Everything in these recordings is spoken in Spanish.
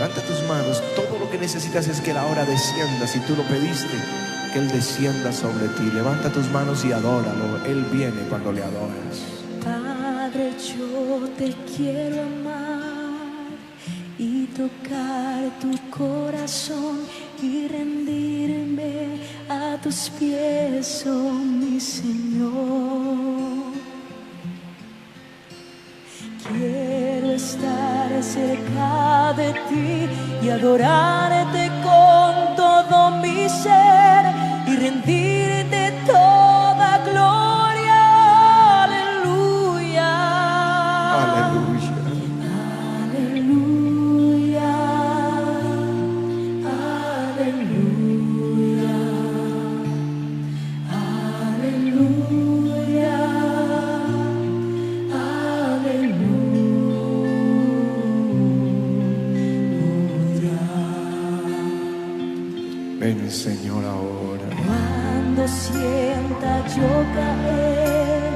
Levanta tus manos. Todo lo que necesitas es que Él ahora descienda. Si tú lo pediste, que Él descienda sobre ti. Levanta tus manos y adóralo. Él viene cuando le adoras. Padre, yo te quiero amar y tocar tu corazón y rendirme a tus pies, oh mi Señor. Quiero estar cerca de ti y adorarte con todo mi ser y rendirte toda gloria. Aleluya. Aleluya. Aleluya. Aleluya. Aleluya. Ven, Señor, ahora. Cuando sienta yo caer,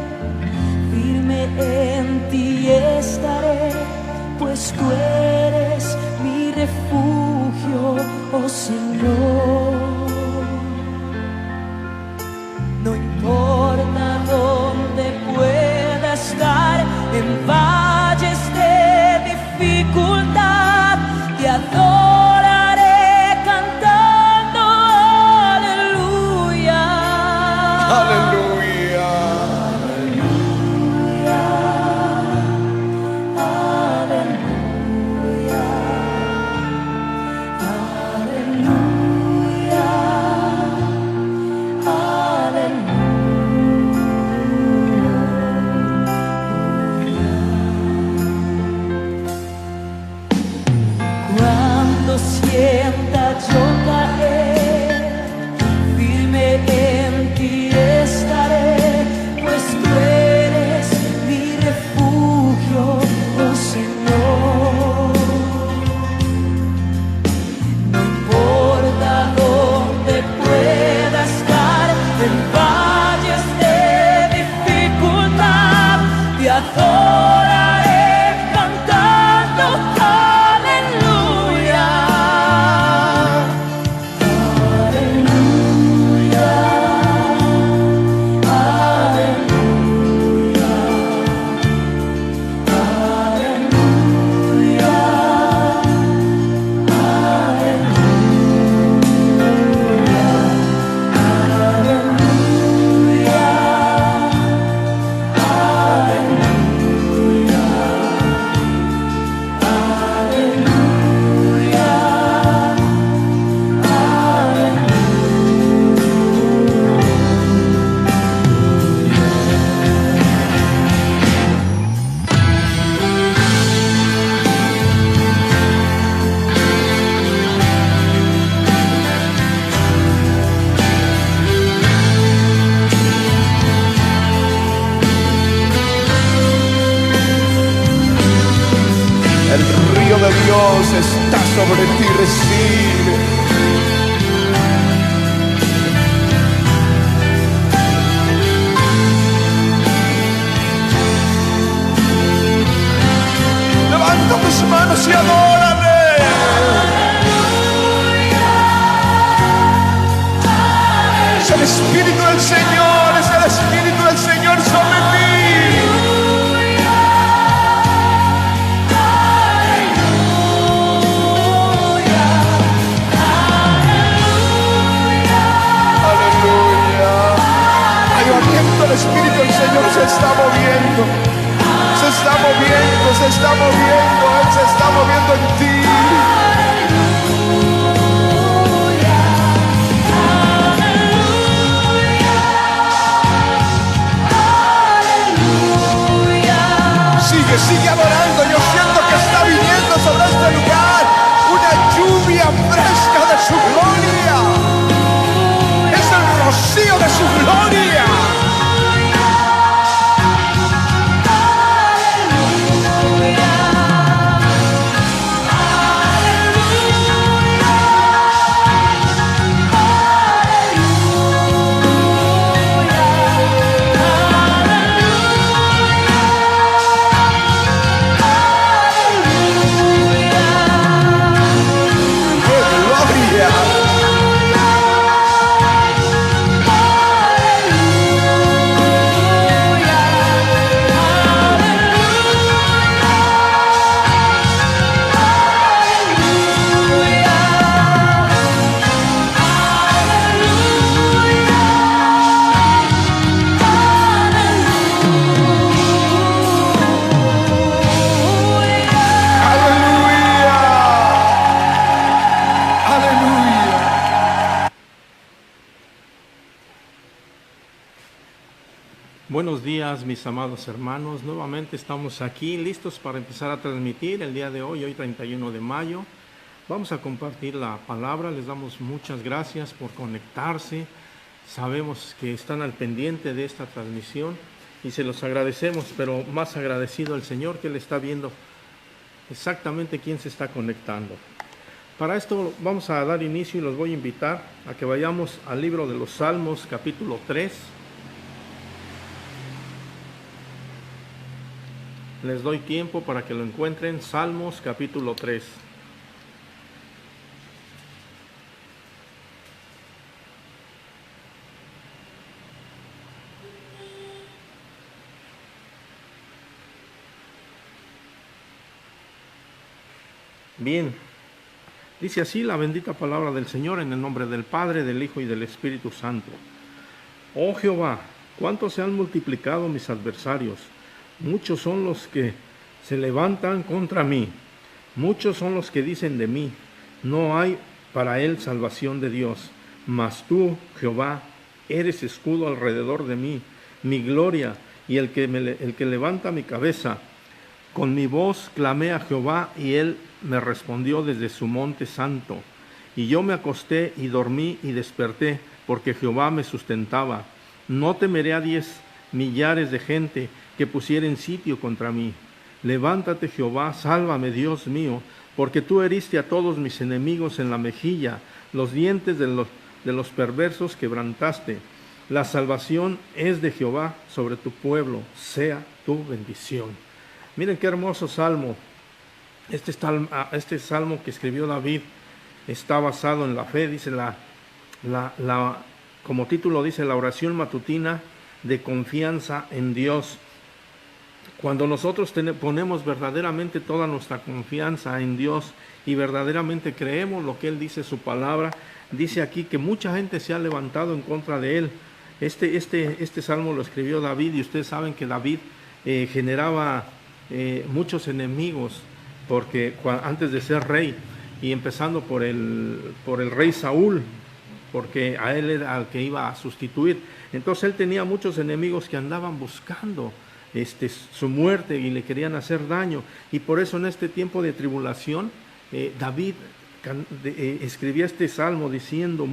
firme en ti estaré, pues tú eres mi refugio, oh Señor. No importa dónde pueda estar, en valles de dificultad, te adoraré cantando aleluya. Aleluya. Aleluya. Cuando sienta yo caer, firme en ti estaré, pues tú eres mi refugio, oh Señor. No importa dónde pueda estar, en valles de dificultad, te adoraré cantando aleluya. Aleluya. Aleluya. El río de Dios está sobre ti. Recibe. Levanta tus manos y adórale. Es el Espíritu del Señor, es el Espíritu del Señor sobre ti. El Espíritu del Señor se está moviendo, se está moviendo, se está moviendo, Él se está moviendo en ti. Sigue adorando. Yo siento que está viniendo sobre este lugar una lluvia fresca de su gloria. Es el rocío de su gloria. Buenos días, mis amados hermanos. Nuevamente estamos aquí listos para empezar a transmitir el día de hoy 31 de mayo. Vamos a compartir la palabra. Les damos muchas gracias por conectarse. Sabemos que están al pendiente de esta transmisión y se los agradecemos, pero más agradecido al Señor que Él está viendo exactamente quién se está conectando. Para esto vamos a dar inicio y los voy a invitar a que vayamos al libro de los Salmos, capítulo 3. Les doy tiempo para que lo encuentren. Salmos capítulo 3. Bien, dice así la bendita palabra del Señor en el nombre del Padre, del Hijo y del Espíritu Santo. Oh Jehová, cuánto se han multiplicado mis adversarios. Muchos son los que se levantan contra mí. Muchos son los que dicen de mí, no hay para él salvación de Dios. Mas tú, Jehová, eres escudo alrededor de mí, mi gloria y el que levanta mi cabeza. Con mi voz clamé a Jehová y él me respondió desde su monte santo. Y yo me acosté y dormí y desperté, porque Jehová me sustentaba. No temeré a 10 millares de gente que pusieren sitio contra mí. Levántate, Jehová, sálvame, Dios mío, porque tú heriste a todos mis enemigos en la mejilla, los dientes de los perversos quebrantaste. La salvación es de Jehová sobre tu pueblo, sea tu bendición. Miren qué hermoso salmo. Este salmo que escribió David está basado en la fe, dice como título dice, la oración matutina de confianza en Dios. Cuando nosotros ponemos verdaderamente toda nuestra confianza en Dios y verdaderamente creemos lo que Él dice, su palabra, dice aquí que mucha gente se ha levantado en contra de Él. Este salmo lo escribió David y ustedes saben que David generaba muchos enemigos porque antes de ser rey y empezando por el rey Saúl, porque a él era al que iba a sustituir. Entonces él tenía muchos enemigos que andaban buscando su muerte y le querían hacer daño. Y por eso en este tiempo de tribulación, David escribía este salmo diciendo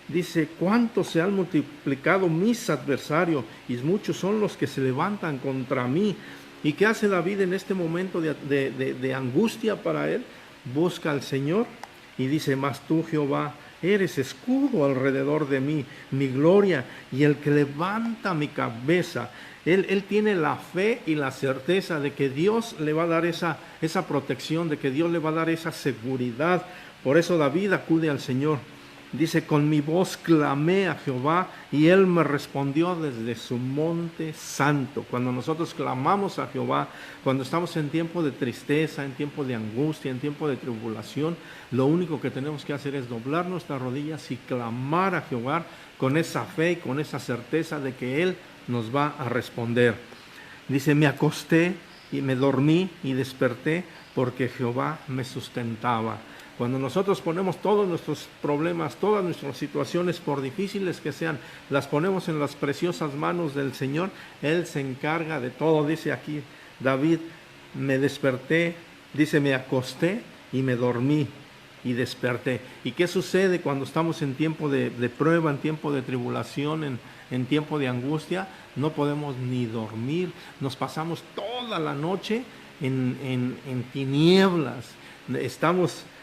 dice, ¿cuántos se han multiplicado mis adversarios? Y muchos son los que se levantan contra mí. ¿Y qué hace David en este momento de angustia para él? Busca al Señor y dice, mas tú, Jehová, eres escudo alrededor de mí, mi gloria y el que levanta mi cabeza. Él tiene la fe y la certeza de que Dios le va a dar esa protección, de que Dios le va a dar esa seguridad. Por eso David acude al Señor. Dice, con mi voz clamé a Jehová y Él me respondió desde su monte santo. Cuando nosotros clamamos a Jehová, cuando estamos en tiempo de tristeza, en tiempo de angustia, en tiempo de tribulación, lo único que tenemos que hacer es doblar nuestras rodillas y clamar a Jehová con esa fe y con esa certeza de que Él nos va a responder. Dice, me acosté y me dormí y desperté porque Jehová me sustentaba. Cuando nosotros ponemos todos nuestros problemas, todas nuestras situaciones, por difíciles que sean, las ponemos en las preciosas manos del Señor, Él se encarga de todo. Dice aquí David, me desperté, dice, me acosté y me dormí y desperté. ¿Y qué sucede cuando estamos en tiempo de prueba, en tiempo de tribulación, en tiempo de angustia? No podemos ni dormir, nos pasamos toda la noche en tinieblas,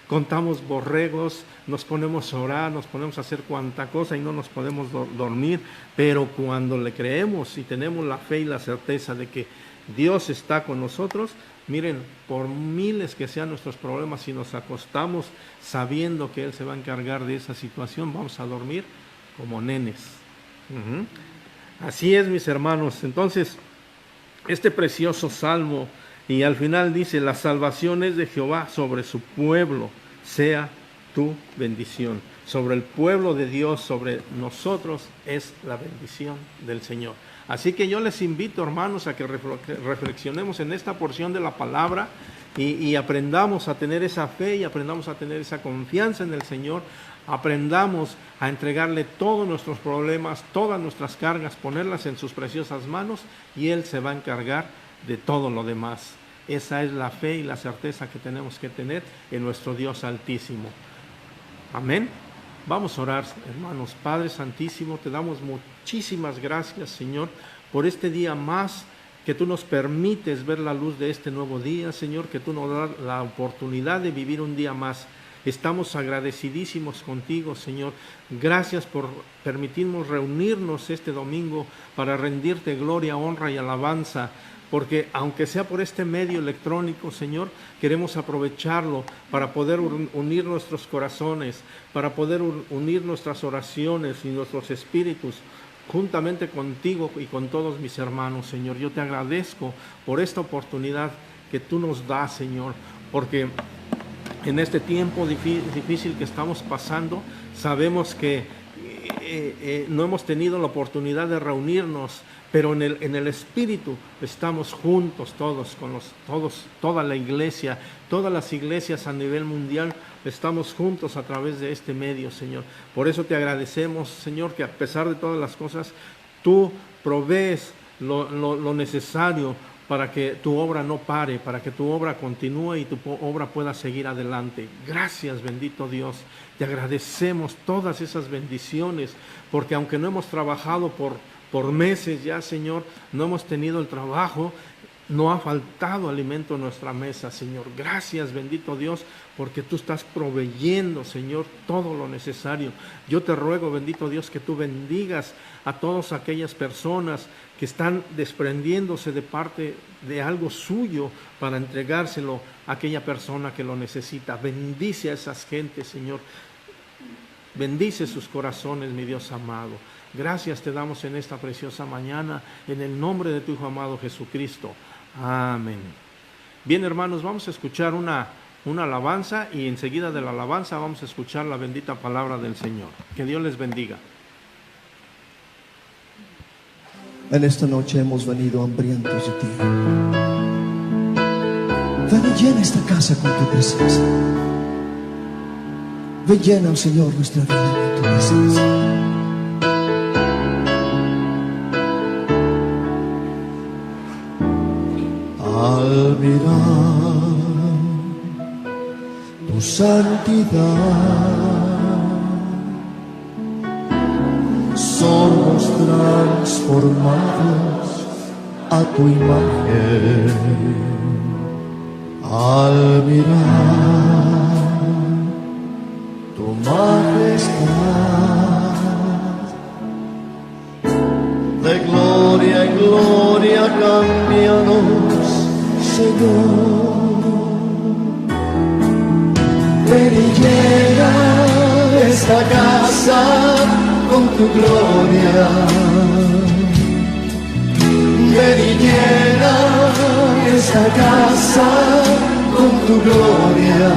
contamos borregos, nos ponemos a orar, nos ponemos a hacer cuanta cosa y no nos podemos dormir. Pero cuando le creemos y tenemos la fe y la certeza de que Dios está con nosotros, miren, por miles que sean nuestros problemas, si nos acostamos sabiendo que Él se va a encargar de esa situación, vamos a dormir como nenes. Así es, mis hermanos. Entonces, este precioso salmo, y al final dice, la salvación es de Jehová sobre su pueblo, sea tu bendición. Sobre el pueblo de Dios, sobre nosotros, es la bendición del Señor. Así que yo les invito, hermanos, a que reflexionemos en esta porción de la palabra y aprendamos a tener esa fe y aprendamos a tener esa confianza en el Señor, aprendamos a entregarle todos nuestros problemas, todas nuestras cargas, ponerlas en sus preciosas manos y Él se va a encargar de todo lo demás. Esa es la fe y la certeza que tenemos que tener en nuestro Dios Altísimo. Amén. Vamos a orar, hermanos. Padre Santísimo, te damos muchísimas gracias, Señor, por este día más que tú nos permites ver la luz de este nuevo día, Señor, que tú nos das la oportunidad de vivir un día más. Estamos agradecidísimos contigo, Señor. Gracias por permitirnos reunirnos este domingo para rendirte gloria, honra y alabanza. Porque aunque sea por este medio electrónico, Señor, queremos aprovecharlo para poder unir nuestros corazones, para poder unir nuestras oraciones y nuestros espíritus juntamente contigo y con todos mis hermanos, Señor. Yo te agradezco por esta oportunidad que tú nos das, Señor, porque en este tiempo difícil que estamos pasando, sabemos que no hemos tenido la oportunidad de reunirnos, pero en el Espíritu estamos juntos todos, toda la iglesia, todas las iglesias a nivel mundial, estamos juntos a través de este medio, Señor. Por eso te agradecemos, Señor, que a pesar de todas las cosas, tú provees lo necesario para que tu obra no pare, para que tu obra continúe y tu obra pueda seguir adelante. Gracias, bendito Dios. Te agradecemos todas esas bendiciones, porque aunque no hemos trabajado por meses ya, Señor, no hemos tenido el trabajo, no ha faltado alimento en nuestra mesa, Señor. Gracias, bendito Dios, porque tú estás proveyendo, Señor, todo lo necesario. Yo te ruego, bendito Dios, que tú bendigas a todas aquellas personas que están desprendiéndose de parte de algo suyo para entregárselo a aquella persona que lo necesita. Bendice a esas gentes, Señor. Bendice sus corazones, mi Dios amado. Gracias te damos en esta preciosa mañana, en el nombre de tu Hijo amado Jesucristo. Amén. Bien, hermanos, vamos a escuchar una alabanza y enseguida de la alabanza vamos a escuchar la bendita palabra del Señor. Que Dios les bendiga. En esta noche hemos venido hambrientos de ti. Ven y llena esta casa con tu presencia. Ven, llena, oh Señor, nuestra vida con tu presencia. Al mirar tu santidad, somos transformados a tu imagen. Al mirar tu majestad, de gloria en gloria cámbianos, Señor. Ven y llena esta casa con tu gloria. Ven y llena esta casa con tu gloria.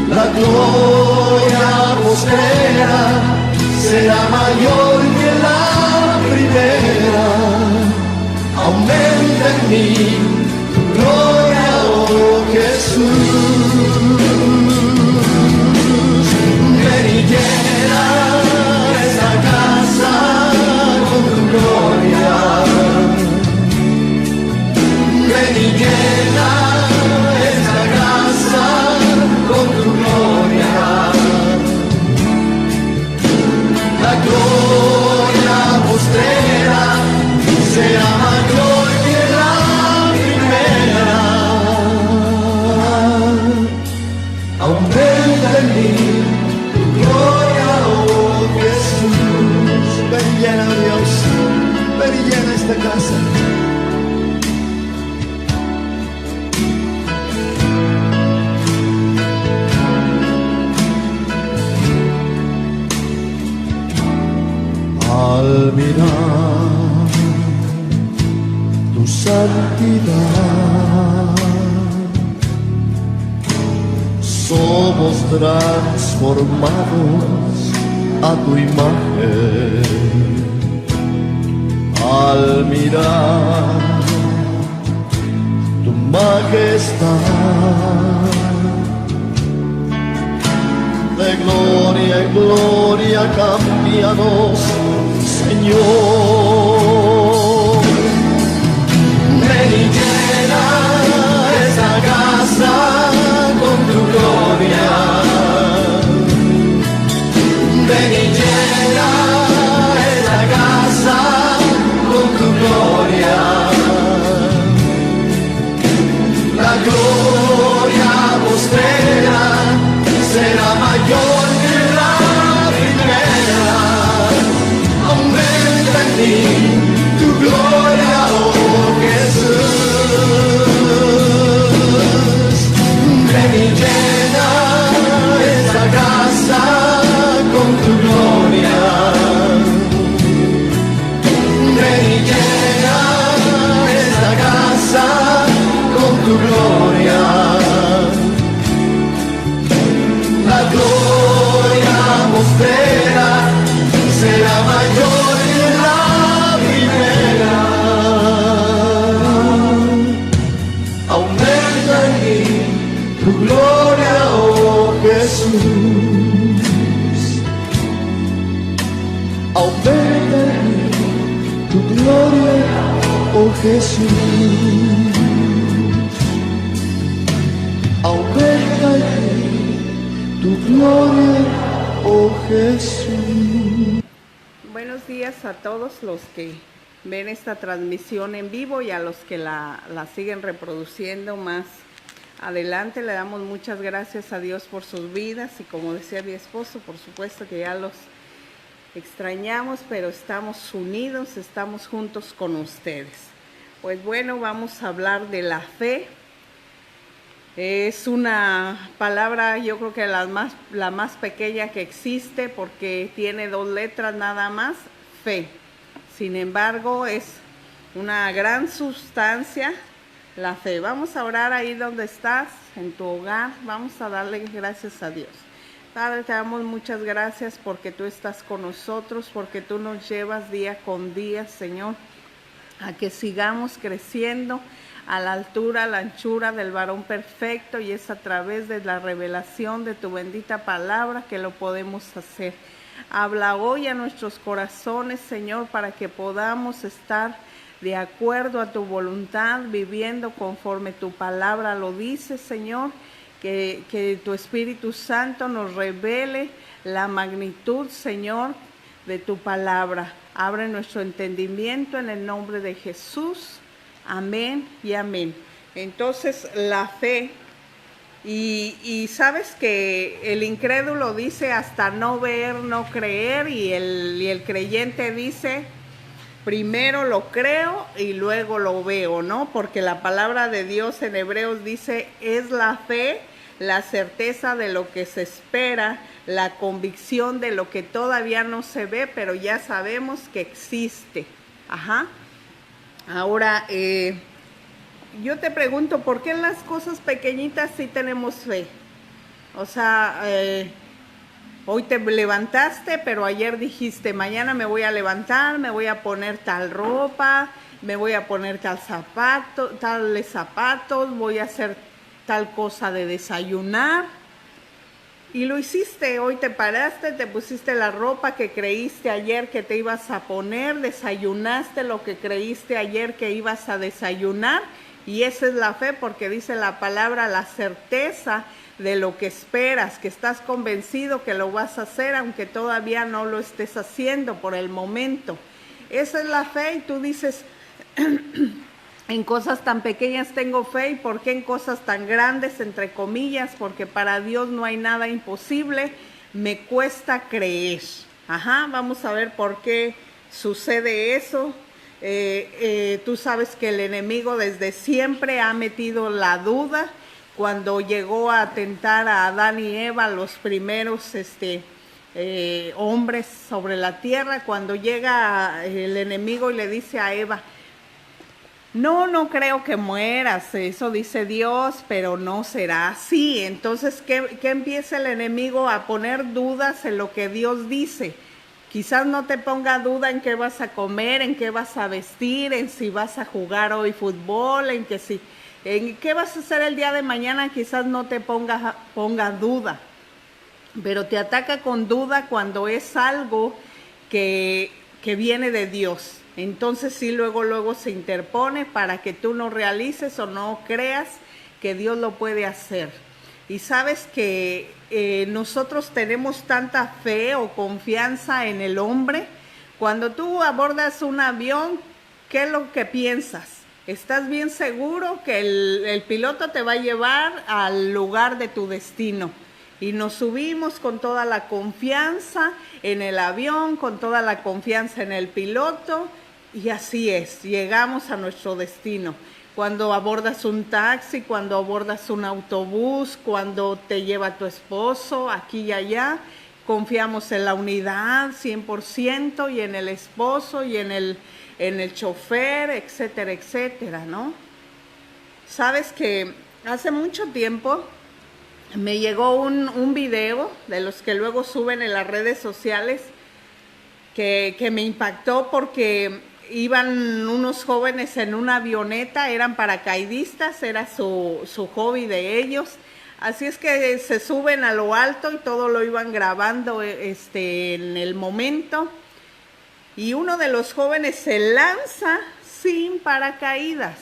La gloria postrera será mayor que la primera. Aumenta en mí tu gloria, oh Jesús. Ven y llena esta casa con tu gloria. Ven y llena esta casa con tu gloria. La gloria postrera será mayor que la primera. Aumenta en mí tu gloria, oh Jesús. Ven y llena, Dios, ven y llena esta casa. Al mirar tu santidad, somos transformados a tu imagen. Al mirar tu majestad, de gloria en gloria, cámbianos, Señor. Ven y llena esta casa con tu gloria. Ven y llena esta casa con tu gloria. La gloria postrera será mayor que la primera. Aumenta en mí tu gloria, oh Jesús. Ven y llena esta casa con tu gloria. Ven y llena esta casa con tu gloria. La gloria postrera será mayor que la primera. Aumenta en mí tu gloria, oh Jesús. Aumenta en mí tu gloria, oh Jesús. Aumenta en mí tu gloria, oh Jesús. Buenos días a todos los que ven esta transmisión en vivo y a los que la siguen reproduciendo más adelante. Le damos muchas gracias a Dios por sus vidas y, como decía mi esposo, por supuesto que ya los extrañamos, pero estamos unidos, estamos juntos con ustedes. Pues bueno, vamos a hablar de la fe. Es una palabra, yo creo que la más pequeña que existe, porque tiene 2 letras nada más, fe. Sin embargo, es una gran sustancia, la fe. Vamos a orar ahí donde estás, en tu hogar. Vamos a darle gracias a Dios. Padre, te damos muchas gracias porque tú estás con nosotros, porque tú nos llevas día con día, Señor, a que sigamos creciendo a la altura, a la anchura del varón perfecto, y es a través de la revelación de tu bendita palabra que lo podemos hacer. Habla hoy a nuestros corazones, Señor, para que podamos estar de acuerdo a tu voluntad, viviendo conforme tu palabra lo dice, Señor, que tu Espíritu Santo nos revele la magnitud, Señor, de tu palabra. Abre nuestro entendimiento en el nombre de Jesús. Amén y amén. Entonces, la fe, y sabes que el incrédulo dice hasta no ver, no creer, y el creyente dice primero lo creo y luego lo veo, ¿no? Porque la palabra de Dios en Hebreos dice, es la fe, la certeza de lo que se espera, la convicción de lo que todavía no se ve, pero ya sabemos que existe. Ajá. Ahora, yo te pregunto, ¿por qué en las cosas pequeñitas sí tenemos fe? O sea, hoy te levantaste, pero ayer dijiste, mañana me voy a levantar, me voy a poner tal ropa, me voy a poner tales zapatos, voy a hacer tal cosa de desayunar. Y lo hiciste, hoy te paraste, te pusiste la ropa que creíste ayer que te ibas a poner, desayunaste lo que creíste ayer que ibas a desayunar, y esa es la fe, porque dice la palabra, la certeza de lo que esperas, que estás convencido que lo vas a hacer, aunque todavía no lo estés haciendo por el momento. Esa es la fe, y tú dices, en cosas tan pequeñas tengo fe, y ¿por qué en cosas tan grandes, entre comillas? Porque para Dios no hay nada imposible, me cuesta creer. Ajá, vamos a ver por qué sucede eso. Tú sabes que el enemigo desde siempre ha metido la duda. Cuando llegó a tentar a Adán y Eva, los primeros hombres sobre la tierra, cuando llega el enemigo y le dice a Eva, no creo que mueras, eso dice Dios, pero no será así. Entonces, ¿qué empieza el enemigo a poner dudas en lo que Dios dice? Quizás no te ponga duda en qué vas a comer, en qué vas a vestir, en si vas a jugar hoy fútbol, en qué vas a hacer el día de mañana, quizás no te ponga duda. pero te ataca con duda cuando es algo que viene de Dios. Entonces sí, luego se interpone para que tú no realices o no creas que Dios lo puede hacer. Y sabes que nosotros tenemos tanta fe o confianza en el hombre. Cuando tú abordas un avión, ¿qué es lo que piensas? ¿Estás bien seguro que el piloto te va a llevar al lugar de tu destino? Y nos subimos con toda la confianza en el avión, con toda la confianza en el piloto, y así es, llegamos a nuestro destino. Cuando abordas un taxi, cuando abordas un autobús, cuando te lleva tu esposo aquí y allá, confiamos en la unidad 100% y en el esposo y en el chofer, etcétera, etcétera, ¿no? Sabes que hace mucho tiempo me llegó un video de los que luego suben en las redes sociales que me impactó porque iban unos jóvenes en una avioneta, eran paracaidistas, era su hobby de ellos. Así es que se suben a lo alto y todo lo iban grabando en el momento. Y uno de los jóvenes se lanza sin paracaídas.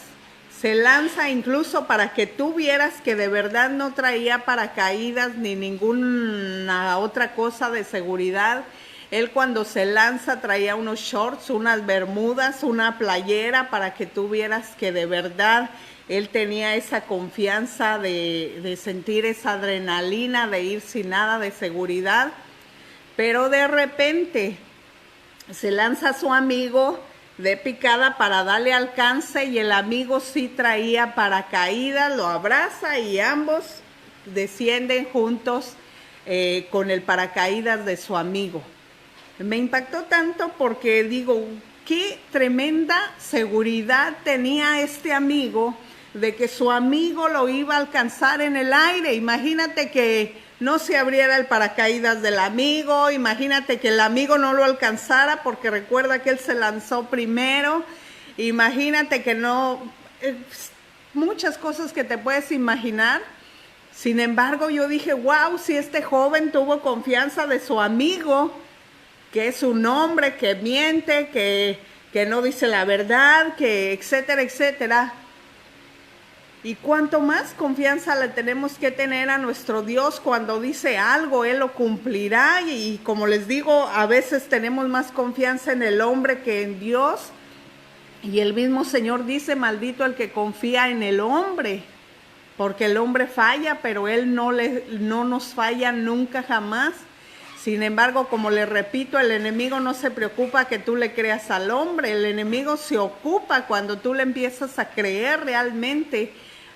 Se lanza incluso para que tú vieras que de verdad no traía paracaídas ni ninguna otra cosa de seguridad. Él cuando se lanza traía unos shorts, unas bermudas, una playera para que tú vieras que de verdad él tenía esa confianza de sentir esa adrenalina, de ir sin nada de seguridad. Pero de repente se lanza su amigo de picada para darle alcance y el amigo sí traía paracaídas, lo abraza y ambos descienden juntos con el paracaídas de su amigo. Me impactó tanto porque digo, qué tremenda seguridad tenía este amigo de que su amigo lo iba a alcanzar en el aire. Imagínate que no se abriera el paracaídas del amigo, imagínate que el amigo no lo alcanzara porque recuerda que él se lanzó primero, imagínate que no, muchas cosas que te puedes imaginar. Sin embargo, yo dije, wow, si este joven tuvo confianza de su amigo, que es un hombre que miente, que no dice la verdad, que etcétera, etcétera. Y cuanto más confianza le tenemos que tener a nuestro Dios cuando dice algo, Él lo cumplirá. Y como les digo, a veces tenemos más confianza en el hombre que en Dios. Y el mismo Señor dice, maldito el que confía en el hombre, porque el hombre falla, pero Él no nos falla nunca jamás. Sin embargo, como les repito, el enemigo no se preocupa que tú le creas al hombre. El enemigo se ocupa cuando tú le empiezas a creer realmente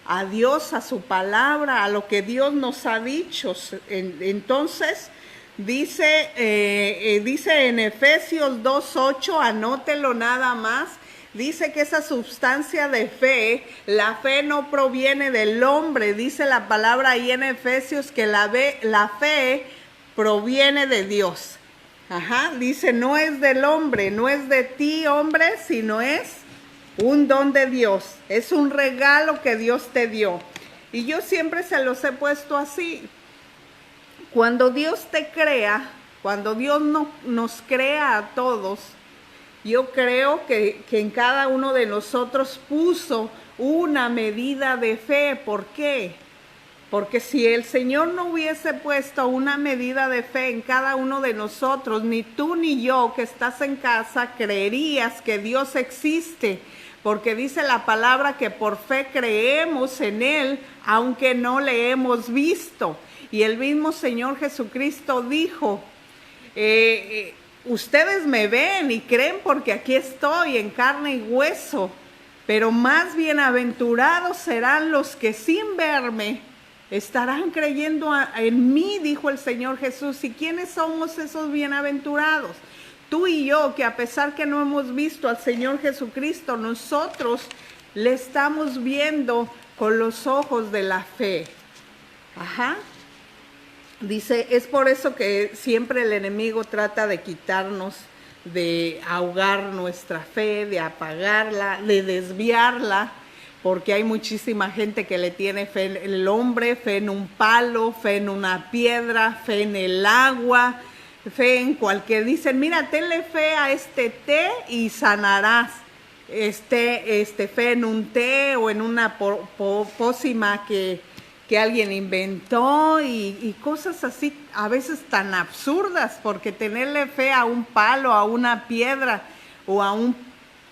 a Dios, a su palabra, a lo que Dios nos ha dicho. Entonces, dice en Efesios 2:8, anótelo nada más, dice que esa sustancia de fe, la fe no proviene del hombre. Dice la palabra ahí en Efesios que la fe proviene de Dios. Dice, no es del hombre, no es de ti, hombre, sino es un don de Dios. Es un regalo que Dios te dio. Y yo siempre se los he puesto así. Cuando Dios te crea, cuando Dios nos crea a todos, yo creo que en cada uno de nosotros puso una medida de fe. ¿Por qué? Porque si el Señor no hubiese puesto una medida de fe en cada uno de nosotros, ni tú ni yo que estás en casa creerías que Dios existe. Porque dice la palabra que por fe creemos en Él, aunque no le hemos visto. Y el mismo Señor Jesucristo dijo, ustedes me ven y creen porque aquí estoy en carne y hueso. Pero más bienaventurados serán los que sin verme estarán creyendo en mí, dijo el Señor Jesús. ¿Y quiénes somos esos bienaventurados? Tú y yo, que a pesar que no hemos visto al Señor Jesucristo, nosotros le estamos viendo con los ojos de la fe. Dice, es por eso que siempre el enemigo trata de quitarnos, de ahogar nuestra fe, de apagarla, de desviarla. porque hay muchísima gente que le tiene fe en el hombre, fe en un palo, fe en una piedra, fe en el agua, fe en cualquier. Dicen, mira, tenle fe a este té y sanarás. Fe en un té o en una pócima que alguien inventó y cosas así, a veces tan absurdas, porque tenerle fe a un palo, a una piedra o a un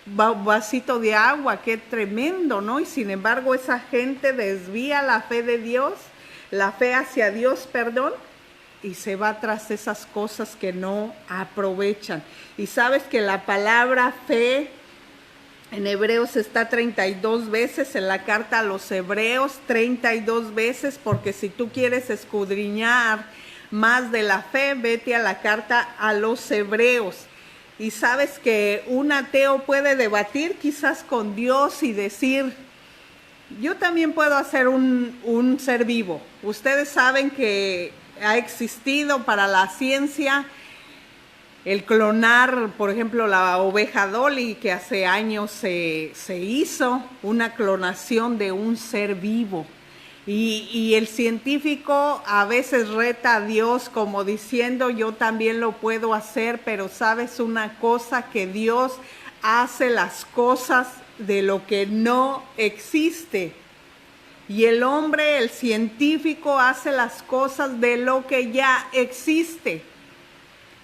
vasito de agua, qué tremendo, ¿no? Y sin embargo esa gente desvía la fe de Dios, la fe hacia Dios, perdón, y se va tras esas cosas que no aprovechan. Y sabes que la palabra fe en Hebreos está 32 veces, en la carta a los Hebreos 32 veces, porque si tú quieres escudriñar más de la fe, vete a la carta a los Hebreos. Y sabes que un ateo puede debatir quizás con Dios y decir, yo también puedo hacer un ser vivo. Ustedes saben que ha existido para la ciencia el clonar, por ejemplo, la oveja Dolly, que hace años se hizo una clonación de un ser vivo. Y el científico a veces reta a Dios como diciendo, yo también lo puedo hacer, pero sabes una cosa, que Dios hace las cosas de lo que no existe. Y el hombre, el científico, hace las cosas de lo que ya existe.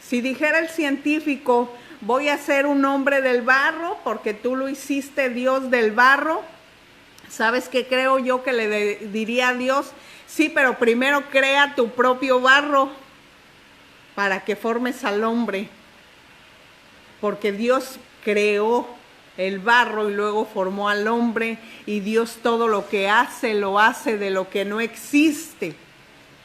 Si dijera el científico, voy a ser un hombre del barro porque tú lo hiciste, Dios, del barro, ¿sabes qué creo yo que le diría a Dios? Sí, pero primero crea tu propio barro para que formes al hombre. Porque Dios creó el barro y luego formó al hombre, y Dios todo lo que hace, lo hace de lo que no existe.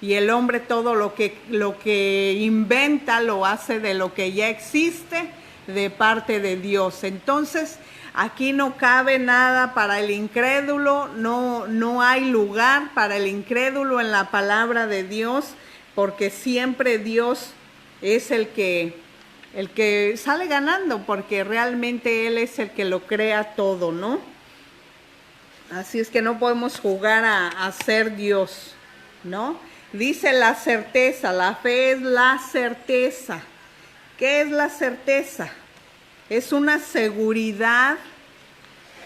Y el hombre todo lo que inventa lo hace de lo que ya existe de parte de Dios. Entonces, aquí no cabe nada para el incrédulo, no hay lugar para el incrédulo en la palabra de Dios, porque siempre Dios es el que sale ganando, porque realmente Él es el que lo crea todo, ¿no? Así es que no podemos jugar a ser Dios, ¿no? Dice la certeza, la fe es la certeza. ¿Qué es la certeza? Es una seguridad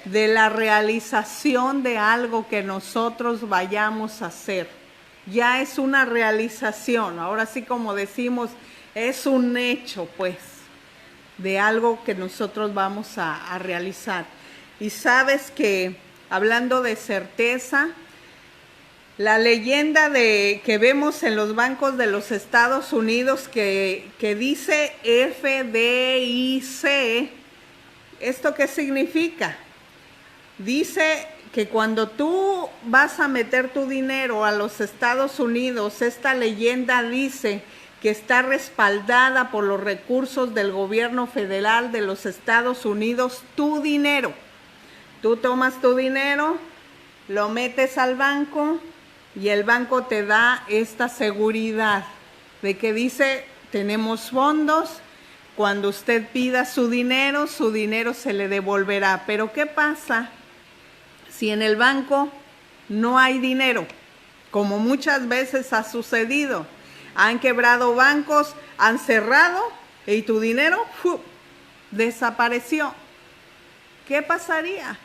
de la realización de algo que nosotros vayamos a hacer. Ya es una realización, ahora sí como decimos, es un hecho pues, de algo que nosotros vamos a realizar. Y sabes que, hablando de certeza, la leyenda que vemos en los bancos de los Estados Unidos que dice FDIC, ¿esto qué significa? Dice que cuando tú vas a meter tu dinero a los Estados Unidos, esta leyenda dice que está respaldada por los recursos del gobierno federal de los Estados Unidos, tu dinero. Tú tomas tu dinero, lo metes al banco, y el banco te da esta seguridad de que dice, tenemos fondos, cuando usted pida su dinero se le devolverá. Pero ¿qué pasa si en el banco no hay dinero? Como muchas veces ha sucedido. Han quebrado bancos, han cerrado y tu dinero desapareció. ¿Qué pasaría?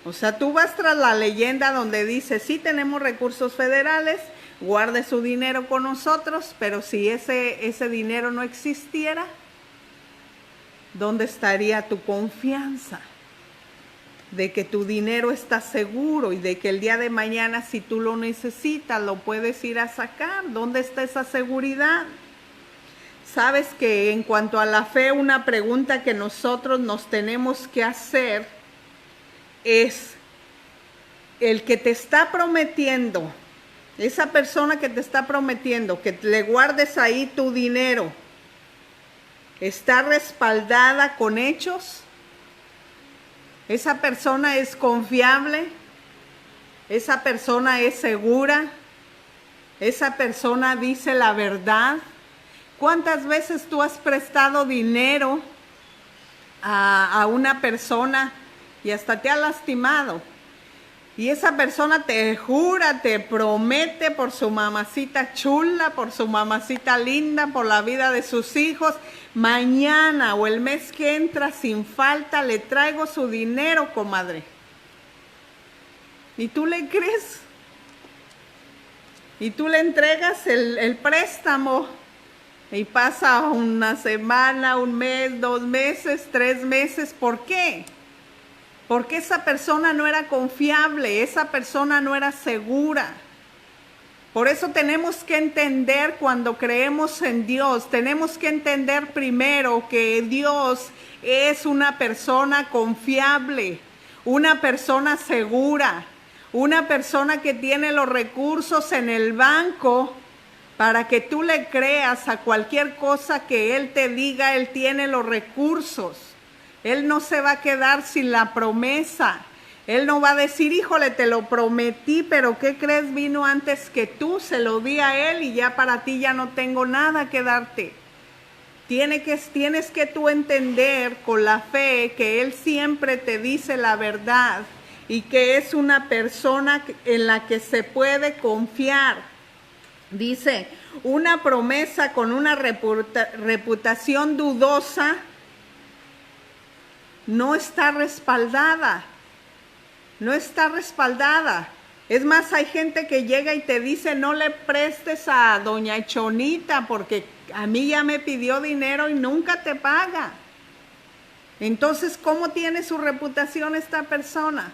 O sea, tú vas tras la leyenda donde dice, sí tenemos recursos federales, guarde su dinero con nosotros, pero si ese dinero no existiera, ¿dónde estaría tu confianza? De que tu dinero está seguro y de que el día de mañana, si tú lo necesitas, lo puedes ir a sacar. ¿Dónde está esa seguridad? Sabes que en cuanto a la fe, una pregunta que nosotros nos tenemos que hacer es, el que te está prometiendo, esa persona que te está prometiendo que le guardes ahí tu dinero, ¿está respaldada con hechos? ¿Esa persona es confiable? ¿Esa persona es segura? ¿Esa persona dice la verdad? ¿Cuántas veces tú has prestado dinero a una persona y hasta te ha lastimado. Y esa persona te jura, te promete por su mamacita chula, por su mamacita linda, por la vida de sus hijos, mañana o el mes que entra sin falta le traigo su dinero, comadre. ¿Y tú le crees? Y tú le entregas el préstamo y pasa una semana, un mes, 2 meses, 3 meses. ¿Por qué? Porque esa persona no era confiable, esa persona no era segura. Por eso tenemos que entender cuando creemos en Dios, tenemos que entender primero que Dios es una persona confiable, una persona segura, una persona que tiene los recursos en el banco para que tú le creas a cualquier cosa que Él te diga. Él tiene los recursos. Él no se va a quedar sin la promesa. Él no va a decir, híjole, te lo prometí, pero ¿qué crees? Vino antes que tú, se lo di a Él y ya para ti ya no tengo nada que darte. Tienes que tú entender con la fe que Él siempre te dice la verdad y que es una persona en la que se puede confiar. Dice, una promesa con una reputación dudosa no está respaldada. No está respaldada. Es más, hay gente que llega y te dice, no le prestes a doña Chonita porque a mí ya me pidió dinero y nunca te paga. Entonces, ¿cómo tiene su reputación esta persona?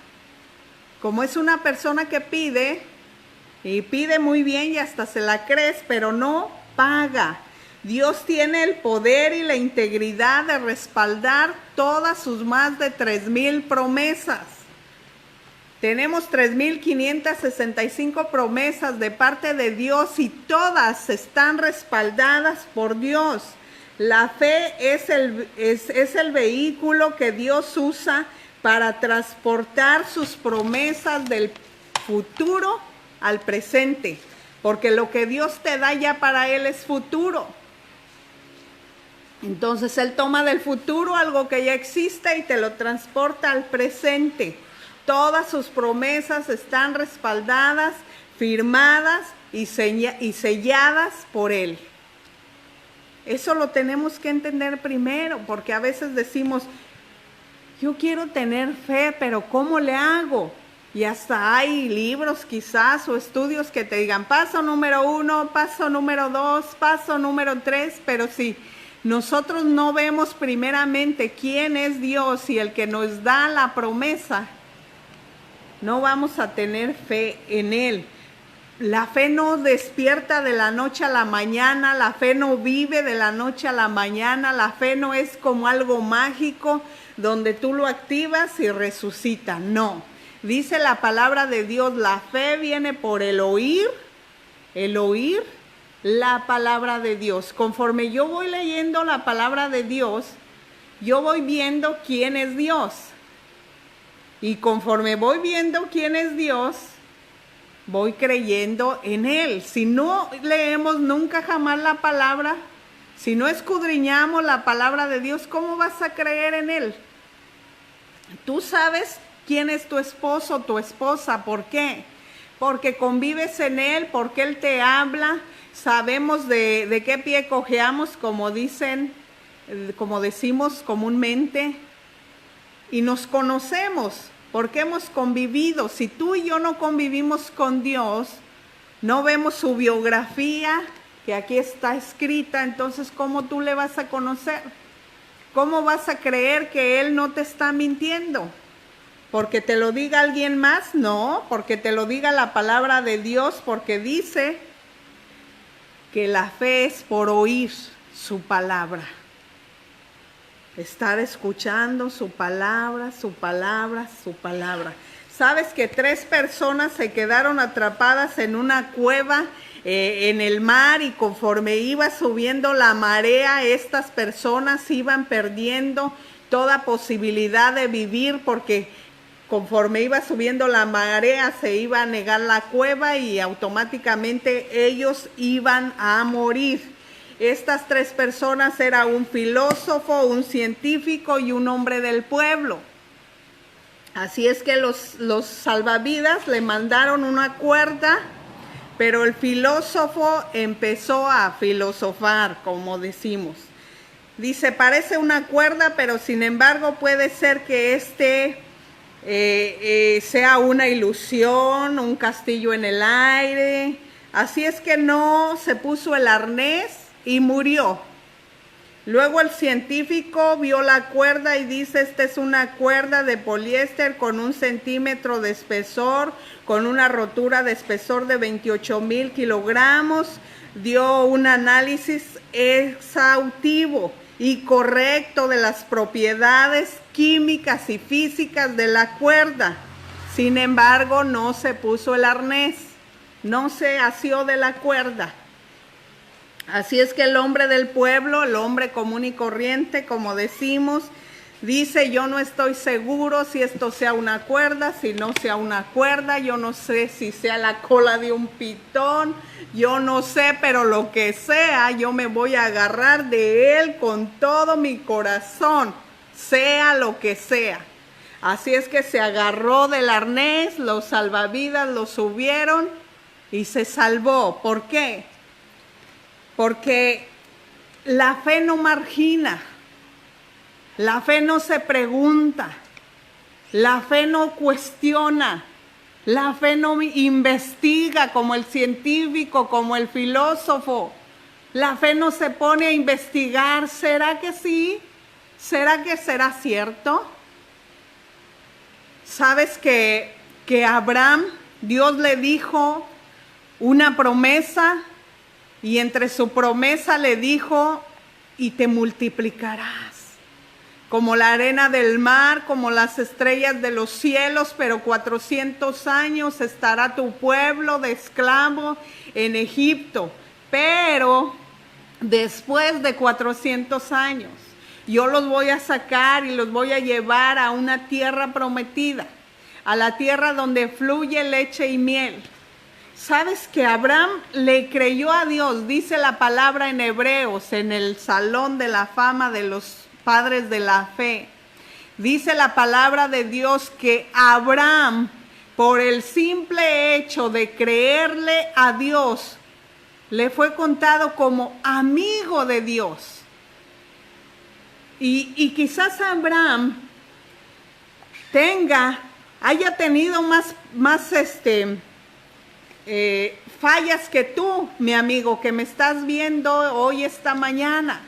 Como es una persona que pide, y pide muy bien y hasta se la crees, pero no paga. Dios tiene el poder y la integridad de respaldar todas sus más de 3,000 promesas. Tenemos 3,565 promesas de parte de Dios y todas están respaldadas por Dios. La fe es el vehículo que Dios usa para transportar sus promesas del futuro al presente, porque lo que Dios te da ya para Él es futuro. Entonces Él toma del futuro algo que ya existe y te lo transporta al presente. Todas sus promesas están respaldadas, firmadas y selladas por Él. Eso lo tenemos que entender primero, porque a veces decimos, yo quiero tener fe, pero ¿cómo le hago? Y hasta hay libros quizás o estudios que te digan paso número 1, paso número 2, paso número 3, pero si nosotros no vemos primeramente quién es Dios y el que nos da la promesa, no vamos a tener fe en Él. La fe no despierta de la noche a la mañana, la fe no vive de la noche a la mañana, la fe no es como algo mágico donde tú lo activas y resucita, no. Dice la palabra de Dios, la fe viene por el oír la palabra de Dios. Conforme yo voy leyendo la palabra de Dios, yo voy viendo quién es Dios. Y conforme voy viendo quién es Dios, voy creyendo en Él. Si no leemos nunca jamás la palabra, si no escudriñamos la palabra de Dios, ¿cómo vas a creer en Él? Tú sabes quién es tu esposo, tu esposa. ¿Por qué? Porque convives en Él, porque Él te habla. Sabemos de qué pie cojeamos, como decimos comúnmente. Y nos conocemos porque hemos convivido. Si tú y yo no convivimos con Dios, no vemos su biografía, que aquí está escrita, entonces ¿cómo tú le vas a conocer? ¿Cómo vas a creer que Él no te está mintiendo? ¿Porque te lo diga alguien más? No, porque te lo diga la palabra de Dios, porque dice que la fe es por oír su palabra. Estar escuchando su palabra, su palabra, su palabra. ¿Sabes que 3 personas se quedaron atrapadas en una cueva en el mar y conforme iba subiendo la marea, estas personas iban perdiendo toda posibilidad de vivir porque conforme iba subiendo la marea se iba a negar la cueva y automáticamente ellos iban a morir? Estas 3 personas eran un filósofo, un científico y un hombre del pueblo. Así es que los salvavidas le mandaron una cuerda, pero el filósofo empezó a filosofar, como decimos. Dice, parece una cuerda, pero sin embargo puede ser que sea una ilusión, un castillo en el aire. Así es que no se puso el arnés y murió. Luego el científico vio la cuerda y dice, esta es una cuerda de poliéster con 1 centímetro de espesor, con una rotura de espesor de 28,000 kilogramos. Dio un análisis exhaustivo y correcto de las propiedades químicas y físicas de la cuerda. Sin embargo, no se puso el arnés, no se asió de la cuerda. Así es que el hombre del pueblo, el hombre común y corriente, como decimos, dice, yo no estoy seguro si esto sea una cuerda, si no sea una cuerda, yo no sé si sea la cola de un pitón, yo no sé, pero lo que sea, yo me voy a agarrar de él con todo mi corazón, sea lo que sea. Así es que se agarró del arnés, los salvavidas lo subieron y se salvó. ¿Por qué? Porque la fe no margina, la fe no se pregunta, la fe no cuestiona, la fe no investiga como el científico, como el filósofo. La fe no se pone a investigar, ¿será que sí? ¿Será que será cierto? ¿Sabes que Abraham, Dios le dijo una promesa? Y entre su promesa le dijo, y te multiplicarás, como la arena del mar, como las estrellas de los cielos, pero 400 años estará tu pueblo de esclavo en Egipto. Pero después de 400 años, yo los voy a sacar y los voy a llevar a una tierra prometida, a la tierra donde fluye leche y miel. ¿Sabes que Abraham le creyó a Dios? Dice la palabra en Hebreos, en el Salón de la Fama de los Padres de la Fe. Dice la palabra de Dios que Abraham, por el simple hecho de creerle a Dios, le fue contado como amigo de Dios. Y quizás Abraham haya tenido más fallas que tú, mi amigo, que me estás viendo hoy, esta mañana.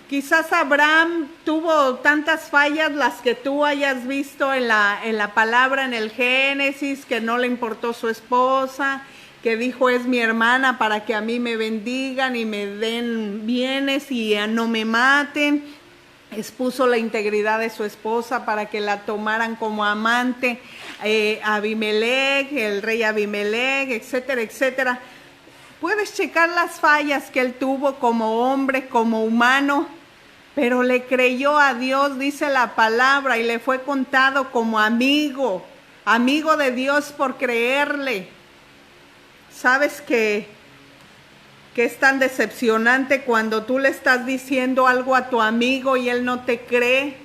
Quizás Abraham tuvo tantas fallas, las que tú hayas visto en la palabra, en el Génesis, que no le importó su esposa, que dijo, es mi hermana para que a mí me bendigan y me den bienes y no me maten. Expuso la integridad de su esposa para que la tomaran como amante Abimelech, el rey Abimelech, etcétera, etcétera. Puedes checar las fallas que él tuvo como hombre, como humano, pero le creyó a Dios, dice la palabra, y le fue contado como amigo de Dios por creerle. ¿Sabes que es tan decepcionante cuando tú le estás diciendo algo a tu amigo y él no te cree?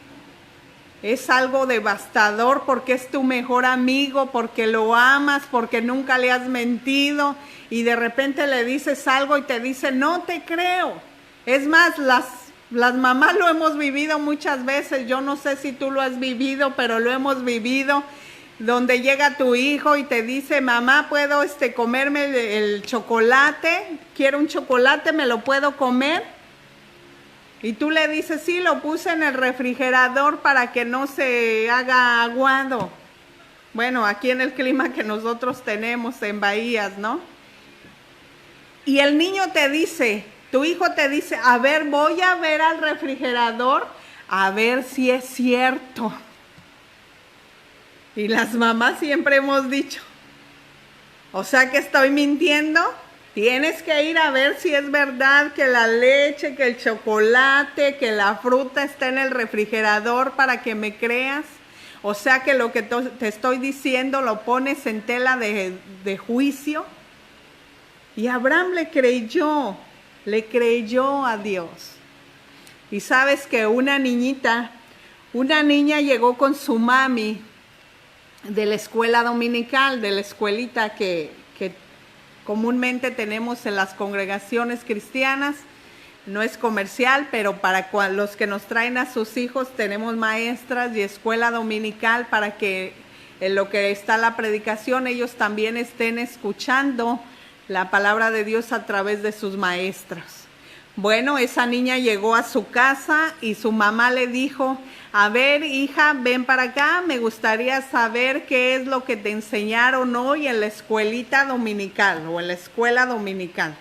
Es algo devastador porque es tu mejor amigo, porque lo amas, porque nunca le has mentido y de repente le dices algo y te dice, no te creo. Es más, las mamás lo hemos vivido muchas veces, yo no sé si tú lo has vivido, pero lo hemos vivido, donde llega tu hijo y te dice, mamá, ¿puedo comerme el chocolate? Quiero un chocolate, ¿me lo puedo comer? Y tú le dices, sí, lo puse en el refrigerador para que no se haga aguado. Bueno, aquí en el clima que nosotros tenemos en Bahías, ¿no? Y el niño te dice, tu hijo te dice, a ver, voy a ver al refrigerador a ver si es cierto. Y las mamás siempre hemos dicho, o sea que estoy mintiendo. Tienes que ir a ver si es verdad que la leche, que el chocolate, que la fruta está en el refrigerador para que me creas. O sea que lo que te estoy diciendo lo pones en tela de juicio. Y Abraham le creyó a Dios. Y sabes que una niña llegó con su mami de la escuela dominical, de la escuelita que comúnmente tenemos en las congregaciones cristianas. No es comercial, pero para los que nos traen a sus hijos tenemos maestras y escuela dominical para que en lo que está la predicación ellos también estén escuchando la palabra de Dios a través de sus maestras. Bueno, esa niña llegó a su casa y su mamá le dijo: a ver, hija, ven para acá, me gustaría saber qué es lo que te enseñaron hoy en la escuelita dominical o en la escuela dominical.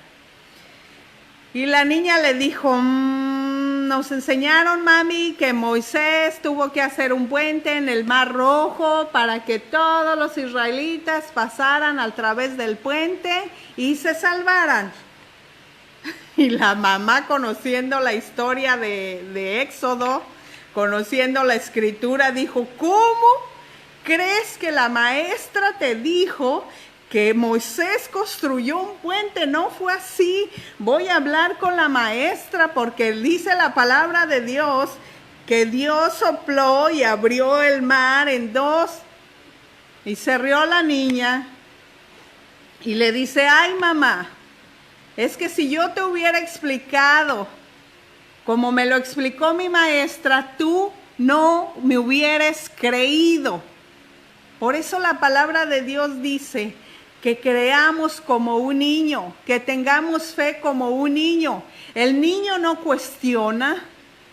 Y la niña le dijo: nos enseñaron, mami, que Moisés tuvo que hacer un puente en el Mar Rojo para que todos los israelitas pasaran a través del puente y se salvaran. Y la mamá, conociendo la historia de Éxodo, conociendo la escritura, dijo: ¿cómo crees que la maestra te dijo que Moisés construyó un puente? No fue así. Voy a hablar con la maestra porque dice la palabra de Dios que Dios sopló y abrió el mar en dos. Y se rió la niña y le dice: ay, mamá, es que si yo te hubiera explicado como me lo explicó mi maestra, tú no me hubieras creído. Por eso la palabra de Dios dice que creamos como un niño, que tengamos fe como un niño. El niño no cuestiona,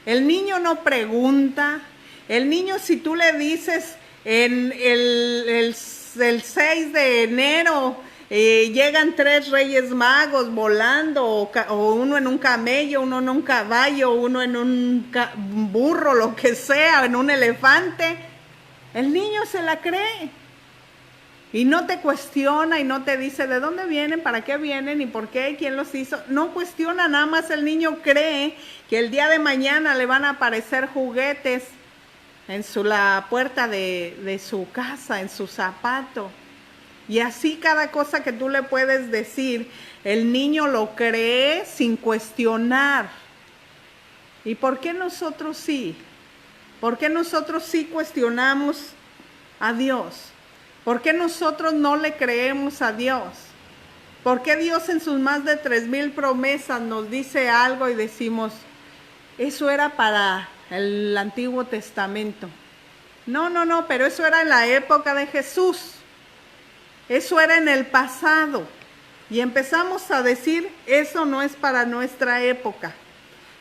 el niño no pregunta. El niño, si tú le dices en el 6 de enero llegan 3 reyes magos volando, o uno en un camello, uno en un caballo, uno en un burro, lo que sea, en un elefante, el niño se la cree. Y no te cuestiona y no te dice de dónde vienen, para qué vienen y por qué, quién los hizo. No cuestiona, nada más el niño cree que el día de mañana le van a aparecer juguetes en la puerta de su casa, en su zapato. Y así cada cosa que tú le puedes decir, el niño lo cree sin cuestionar. ¿Y por qué nosotros sí? ¿Por qué nosotros sí cuestionamos a Dios? ¿Por qué nosotros no le creemos a Dios? ¿Por qué Dios en sus más de 3,000 promesas nos dice algo y decimos: eso era para el Antiguo Testamento? No, pero eso era en la época de Jesús. Eso era en el pasado. Y empezamos a decir: eso no es para nuestra época.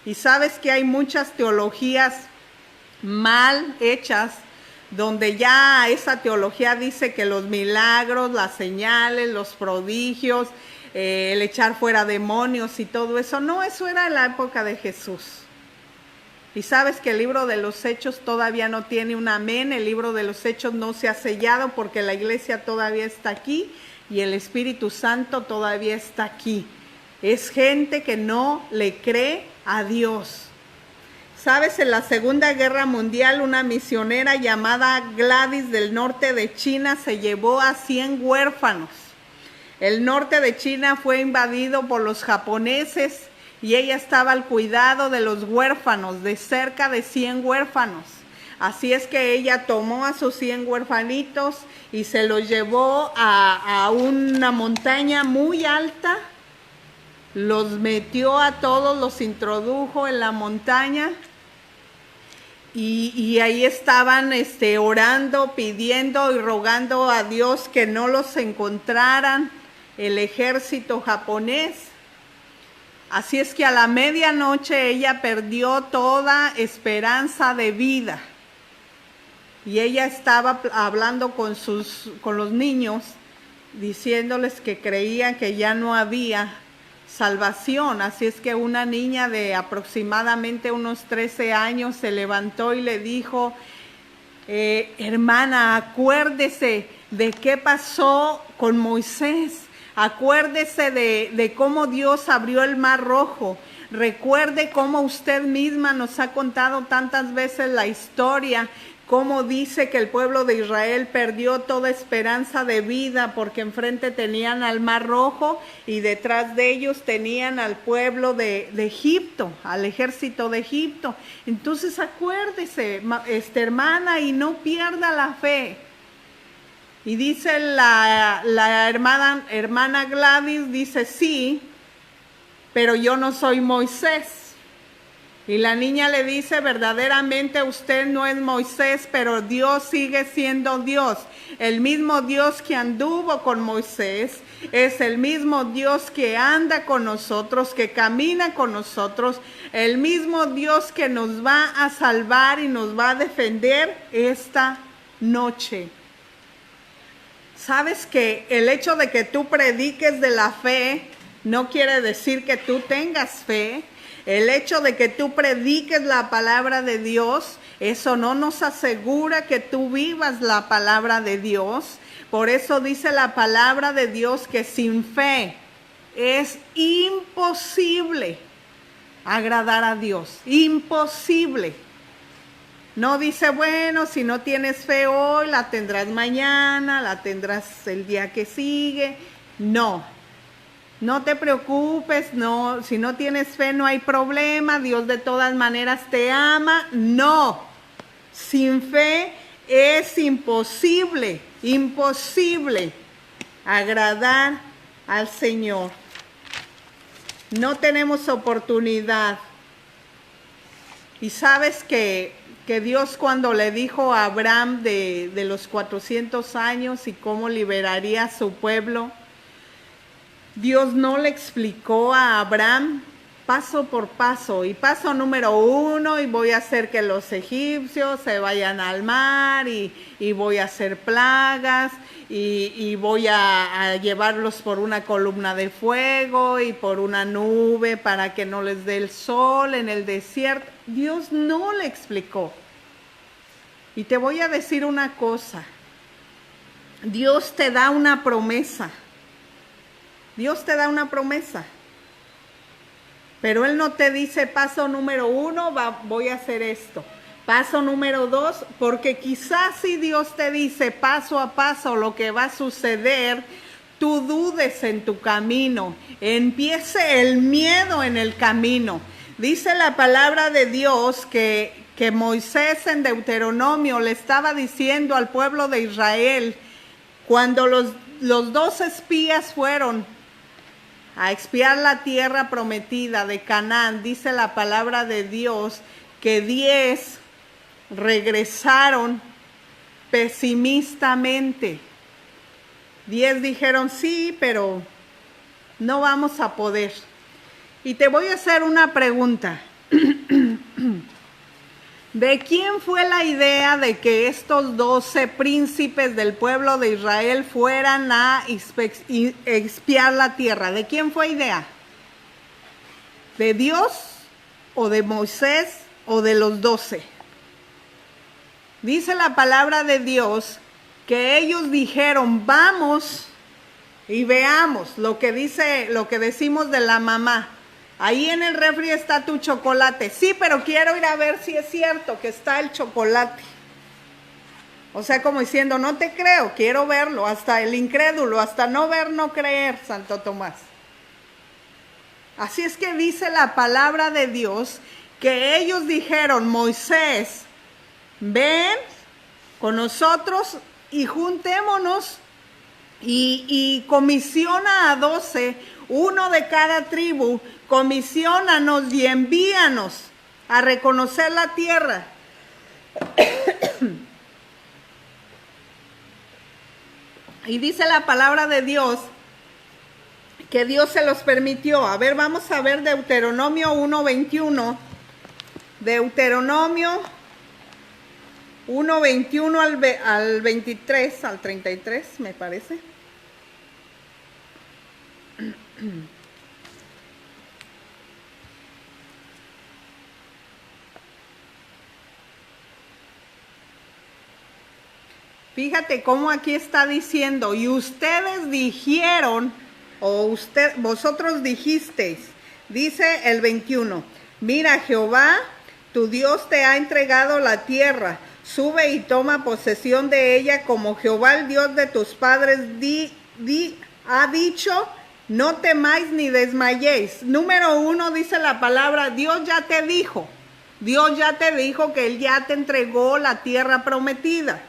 Y sabes que hay muchas teologías mal hechas, donde ya esa teología dice que los milagros, las señales, los prodigios, el echar fuera demonios y todo eso. No, eso era en la época de Jesús. Y sabes que el libro de los Hechos todavía no tiene un amén. El libro de los Hechos no se ha sellado porque la iglesia todavía está aquí y el Espíritu Santo todavía está aquí. Es gente que no le cree a Dios. Sabes, en la Segunda Guerra Mundial una misionera llamada Gladys del norte de China se llevó a 100 huérfanos. El norte de China fue invadido por los japoneses y ella estaba al cuidado de los huérfanos, de cerca de 100 huérfanos. Así es que ella tomó a sus 100 huérfanitos y se los llevó a una montaña muy alta. Los metió a todos, los introdujo en la montaña y ahí estaban orando, pidiendo y rogando a Dios que no los encontraran el ejército japonés. Así es que a la medianoche ella perdió toda esperanza de vida. Y ella estaba hablando con los niños, diciéndoles que creían que ya no había salvación. Así es que una niña de aproximadamente unos 13 años se levantó y le dijo: hermana, acuérdese de qué pasó con Moisés. Acuérdese de cómo Dios abrió el Mar Rojo. Recuerde cómo usted misma nos ha contado tantas veces la historia, cómo dice que el pueblo de Israel perdió toda esperanza de vida porque enfrente tenían al Mar Rojo y detrás de ellos tenían al pueblo de Egipto, al ejército de Egipto. Entonces acuérdese, hermana, y no pierda la fe. Y dice la hermana Gladys, dice, sí, pero yo no soy Moisés. Y la niña le dice, verdaderamente usted no es Moisés, pero Dios sigue siendo Dios. El mismo Dios que anduvo con Moisés es el mismo Dios que anda con nosotros, que camina con nosotros, el mismo Dios que nos va a salvar y nos va a defender esta noche. ¿Sabes que el hecho de que tú prediques de la fe no quiere decir que tú tengas fe? El hecho de que tú prediques la palabra de Dios, eso no nos asegura que tú vivas la palabra de Dios. Por eso dice la palabra de Dios que sin fe es imposible agradar a Dios. Imposible. No dice, bueno, si no tienes fe hoy, la tendrás mañana, la tendrás el día que sigue. No. No te preocupes, no, si no tienes fe no hay problema, Dios de todas maneras te ama. No, sin fe es imposible agradar al Señor. No tenemos oportunidad. Y sabes que Dios cuando le dijo a Abraham de los 400 años y cómo liberaría a su pueblo, Dios no le explicó a Abraham paso por paso. Y paso número 1, y voy a hacer que los egipcios se vayan al mar, y voy a hacer plagas, y voy a llevarlos por una columna de fuego y por una nube para que no les dé el sol en el desierto. Dios no le explicó. Y te voy a decir una cosa. Dios te da una promesa. Dios te da una promesa, pero Él no te dice paso número 1, voy a hacer esto. Paso número 2, porque quizás si Dios te dice paso a paso lo que va a suceder, tú dudes en tu camino, empiece el miedo en el camino. Dice la palabra de Dios que Moisés en Deuteronomio le estaba diciendo al pueblo de Israel, cuando los 2 espías fueron a expiar la tierra prometida de Canaán, dice la palabra de Dios que 10 regresaron pesimistamente. 10 dijeron sí, pero no vamos a poder. Y te voy a hacer una pregunta. ¿De quién fue la idea de que estos 12 príncipes del pueblo de Israel fueran a expiar la tierra? ¿De quién fue idea? ¿De Dios o de Moisés o de los 12? Dice la palabra de Dios que ellos dijeron, vamos y veamos lo que decimos de la mamá. Ahí en el refri está tu chocolate. Sí, pero quiero ir a ver si es cierto que está el chocolate. O sea, como diciendo, no te creo, quiero verlo. Hasta el incrédulo, hasta no ver, no creer, Santo Tomás. Así es que dice la palabra de Dios que ellos dijeron, Moisés, ven con nosotros y juntémonos y comisiona a 12, uno de cada tribu, comisionanos y envíanos a reconocer la tierra. Y dice la palabra de Dios que Dios se los permitió. A ver, vamos a ver Deuteronomio 1:21. Deuteronomio 1:21 al 23, al 33, me parece. Fíjate cómo aquí está diciendo, y ustedes dijeron, o vosotros dijisteis, dice el 21, mira, Jehová, tu Dios te ha entregado la tierra, sube y toma posesión de ella, como Jehová, el Dios de tus padres, ha dicho, no temáis ni desmayéis. Número 1 dice la palabra, Dios ya te dijo que Él ya te entregó la tierra prometida.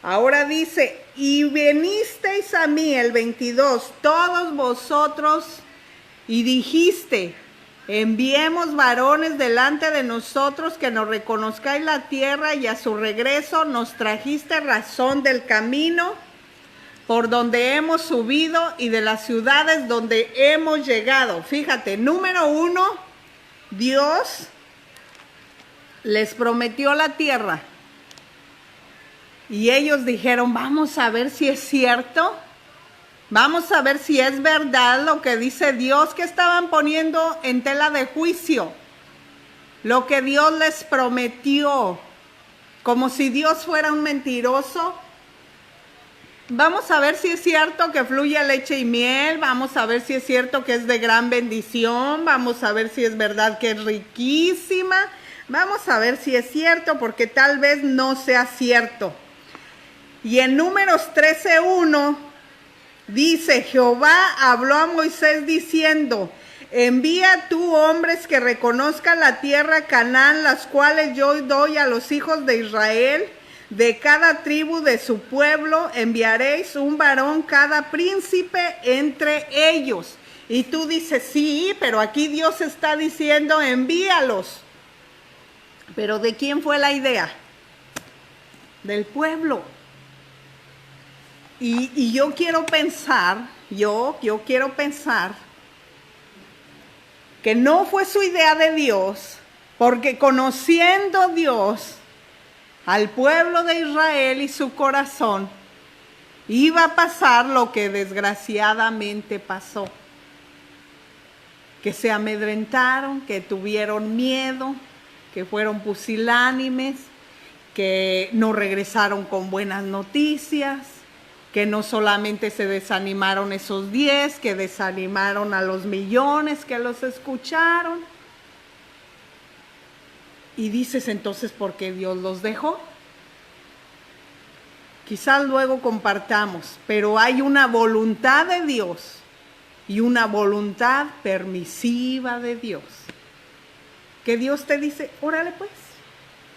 Ahora dice, y venisteis a mí, el 22, todos vosotros, y dijiste, enviemos varones delante de nosotros que nos reconozcáis la tierra, y a su regreso nos trajiste razón del camino por donde hemos subido y de las ciudades donde hemos llegado. Fíjate, número 1, Dios les prometió la tierra. Y ellos dijeron, vamos a ver si es cierto. Vamos a ver si es verdad lo que dice Dios, que estaban poniendo en tela de juicio. Lo que Dios les prometió. Como si Dios fuera un mentiroso. Vamos a ver si es cierto que fluye leche y miel. Vamos a ver si es cierto que es de gran bendición. Vamos a ver si es verdad que es riquísima. Vamos a ver si es cierto, porque tal vez no sea cierto. Y en Números 13:1 dice, Jehová habló a Moisés diciendo, envía tú hombres que reconozcan la tierra Canaán, las cuales yo doy a los hijos de Israel. De cada tribu de su pueblo enviaréis un varón cada príncipe entre ellos. Y tú dices, sí, pero aquí Dios está diciendo, envíalos. Pero ¿de quién fue la idea? Del pueblo. Y yo quiero pensar, yo quiero pensar que no fue su idea de Dios, porque conociendo Dios al pueblo de Israel y su corazón, iba a pasar lo que desgraciadamente pasó. Que se amedrentaron, que tuvieron miedo, que fueron pusilánimes, que no regresaron con buenas noticias, que no solamente se desanimaron esos 10, que desanimaron a los millones que los escucharon. Y dices, entonces, ¿por qué Dios los dejó? Quizás luego compartamos, pero hay una voluntad de Dios y una voluntad permisiva de Dios. Que Dios te dice, órale pues,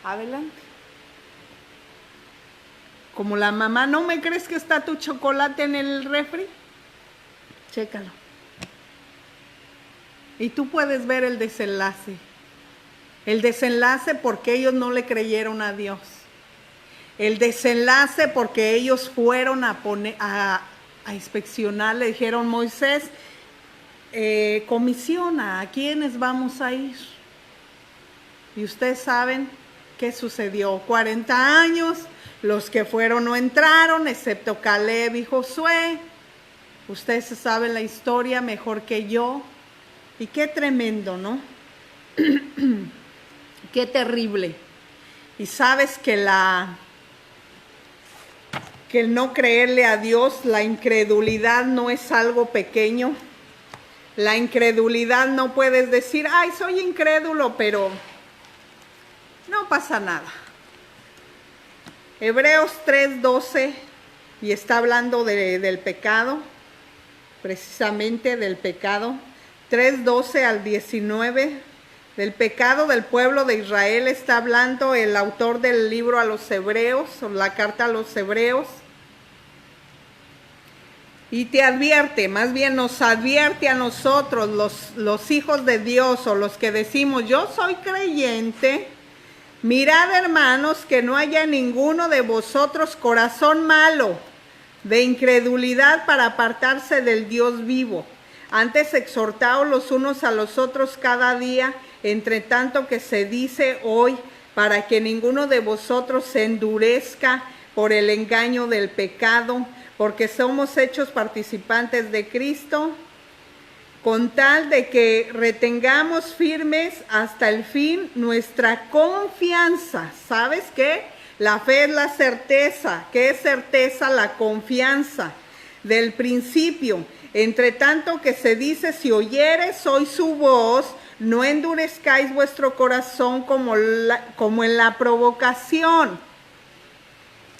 adelante. Como la mamá, ¿no me crees que está tu chocolate en el refri? Chécalo. Y tú puedes ver el desenlace. El desenlace porque ellos no le creyeron a Dios. El desenlace porque ellos fueron a inspeccionar, le dijeron, Moisés, comisiona, ¿a quiénes vamos a ir? Y ustedes saben qué sucedió. 40 años, los que fueron no entraron, excepto Caleb y Josué. Ustedes saben la historia mejor que yo. Y qué tremendo, ¿no? Qué terrible. Y sabes que el no creerle a Dios, la incredulidad no es algo pequeño. La incredulidad no puedes decir, ay, soy incrédulo, pero no pasa nada. Hebreos 3:12, y está hablando del pecado, precisamente del pecado. 3:12 al 19, del pecado del pueblo de Israel está hablando el autor del libro a los Hebreos, o la carta a los Hebreos. Y te advierte, más bien nos advierte a nosotros, los hijos de Dios, o los que decimos, yo soy creyente. Mirad, hermanos, que no haya ninguno de vosotros corazón malo de incredulidad para apartarse del Dios vivo. Antes exhortaos los unos a los otros cada día, entre tanto que se dice hoy, para que ninguno de vosotros se endurezca por el engaño del pecado, porque somos hechos participantes de Cristo, con tal de que retengamos firmes hasta el fin nuestra confianza. ¿Sabes qué? La fe es la certeza. ¿Qué es certeza? La confianza del principio. Entre tanto que se dice, si oyeres hoy su voz, no endurezcáis vuestro corazón como en la provocación.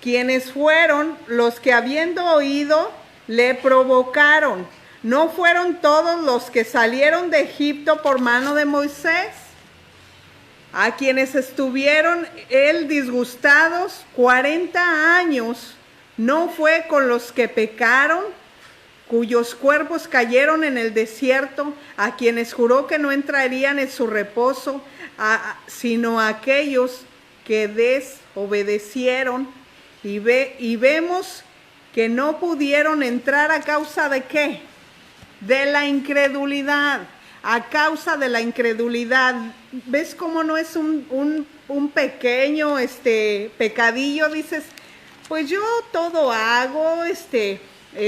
Quienes fueron los que habiendo oído, le provocaron. ¿No fueron todos los que salieron de Egipto por mano de Moisés? a quienes estuvieron él disgustados 40 años, no fue con los que pecaron, cuyos cuerpos cayeron en el desierto, a quienes juró que no entrarían en su reposo, sino a aquellos que desobedecieron, y vemos que no pudieron entrar a causa de ¿qué? De la incredulidad. A causa de la incredulidad. ¿Ves cómo no es un pequeño pecadillo? Dices, pues yo todo hago,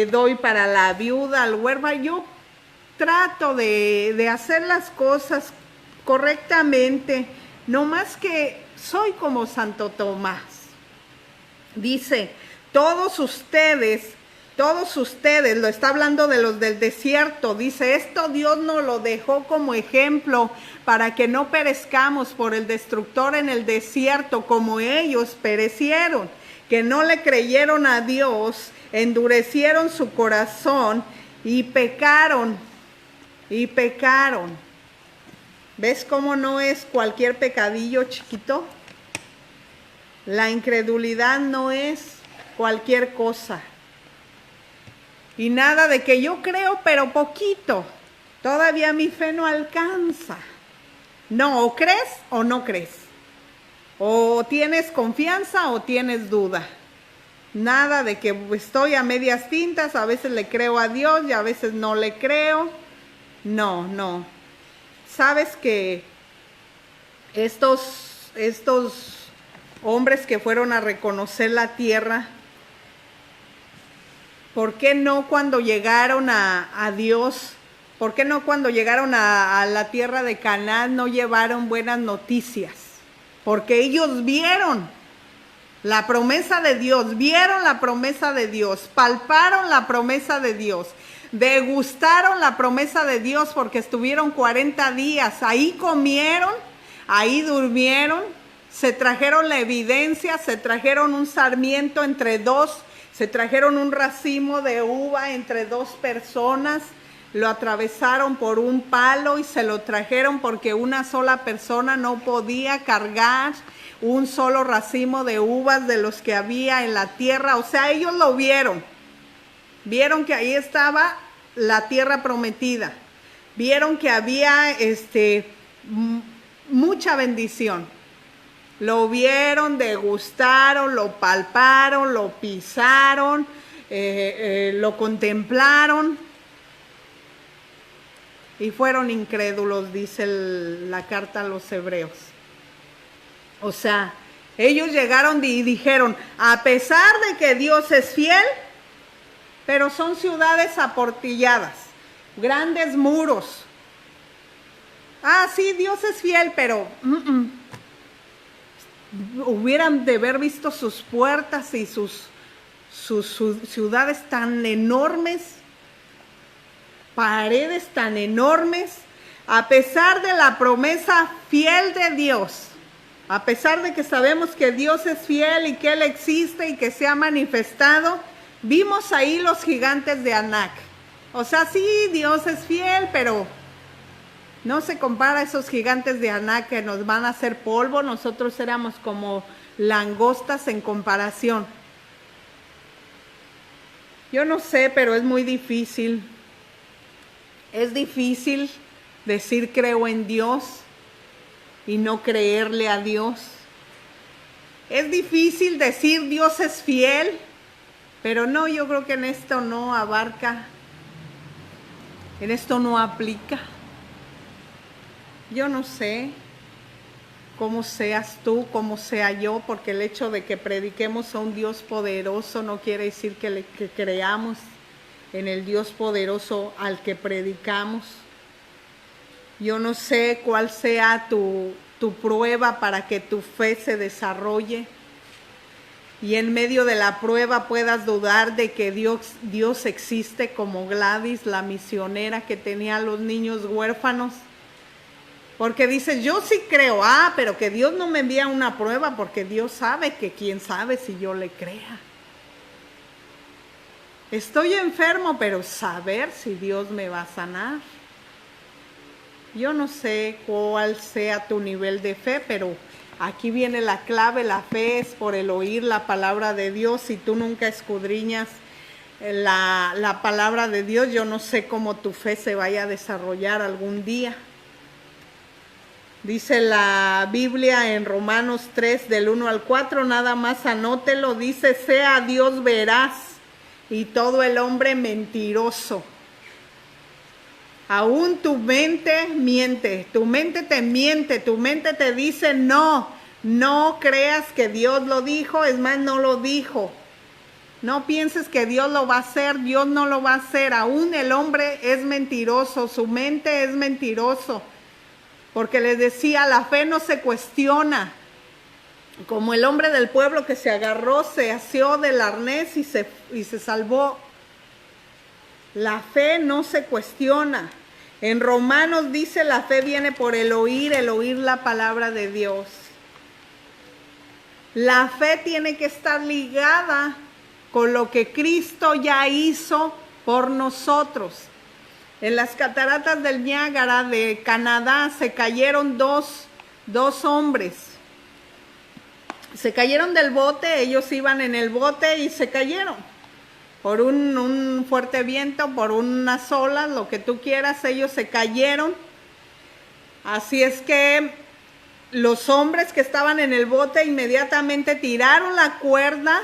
doy para la viuda, al huérfano, yo trato de hacer las cosas correctamente, no más que soy como Santo Tomás. Dice, todos ustedes, lo está hablando de los del desierto, dice, esto Dios nos lo dejó como ejemplo para que no perezcamos por el destructor en el desierto como ellos perecieron, que no le creyeron a Dios, endurecieron su corazón y pecaron. ¿Ves cómo no es cualquier pecadillo chiquito? La incredulidad no es cualquier cosa. Y nada de que yo creo, pero poquito. Todavía mi fe no alcanza. No, o crees o no crees. O tienes confianza o tienes duda. Nada de que estoy a medias tintas, a veces le creo a Dios y a veces no le creo. No. Sabes que estos hombres que fueron a reconocer la tierra, ¿por qué no cuando llegaron a Dios, por qué no cuando llegaron a la tierra de Canaán no llevaron buenas noticias? Porque ellos vieron la promesa de Dios, vieron la promesa de Dios, palparon la promesa de Dios, degustaron la promesa de Dios porque estuvieron 40 días, ahí comieron, ahí durmieron, se trajeron la evidencia, se trajeron un sarmiento entre dos, se trajeron un racimo de uva entre dos personas, lo atravesaron por un palo y se lo trajeron porque una sola persona no podía cargar un solo racimo de uvas de los que había en la tierra. O sea, ellos lo vieron que ahí estaba la tierra prometida, vieron que había mucha bendición. Lo vieron, degustaron, lo palparon, lo pisaron, lo contemplaron y fueron incrédulos, dice la carta a los hebreos. O sea, ellos llegaron y dijeron, a pesar de que Dios es fiel, pero son ciudades aportilladas, grandes muros. Ah, sí, Dios es fiel, pero hubieran de haber visto sus puertas y sus ciudades tan enormes, paredes tan enormes, a pesar de la promesa fiel de Dios, a pesar de que sabemos que Dios es fiel y que Él existe y que se ha manifestado, vimos ahí los gigantes de Anac. O sea, sí, Dios es fiel, pero no se compara a esos gigantes de Anac que nos van a hacer polvo. Nosotros éramos como langostas en comparación. Yo no sé, pero es muy difícil. Es difícil decir creo en Dios y no creerle a Dios. Es difícil decir Dios es fiel, pero no, yo creo que en esto no abarca, en esto no aplica. Yo no sé cómo seas tú, cómo sea yo, porque el hecho de que prediquemos a un Dios poderoso no quiere decir que creamos en el Dios poderoso al que predicamos. Yo no sé cuál sea tu prueba para que tu fe se desarrolle y en medio de la prueba puedas dudar de que Dios existe, como Gladys, la misionera que tenía a los niños huérfanos. Porque dice, yo sí creo, pero que Dios no me envía una prueba porque Dios sabe que quién sabe si yo le crea. Estoy enfermo, pero saber si Dios me va a sanar. Yo no sé cuál sea tu nivel de fe, pero aquí viene la clave. La fe es por el oír la palabra de Dios. Si tú nunca escudriñas la palabra de Dios, yo no sé cómo tu fe se vaya a desarrollar algún día. Dice la Biblia en Romanos 3, del 1 al 4, nada más anótelo, dice, sea Dios veraz y todo el hombre mentiroso. Aún tu mente miente, tu mente te miente, tu mente te dice no creas que Dios lo dijo, es más, no lo dijo. No pienses que Dios lo va a hacer, Dios no lo va a hacer. Aún el hombre es mentiroso, su mente es mentiroso. Porque les decía, la fe no se cuestiona. Como el hombre del pueblo que se agarró, se asió del arnés y se salvó. La fe no se cuestiona. En Romanos dice, la fe viene por el oír la palabra de Dios. La fe tiene que estar ligada con lo que Cristo ya hizo por nosotros. En las cataratas del Niágara de Canadá se cayeron dos hombres. Se cayeron del bote, ellos iban en el bote y se cayeron. Por un fuerte viento, por unas olas, lo que tú quieras, ellos se cayeron. Así es que los hombres que estaban en el bote inmediatamente tiraron la cuerda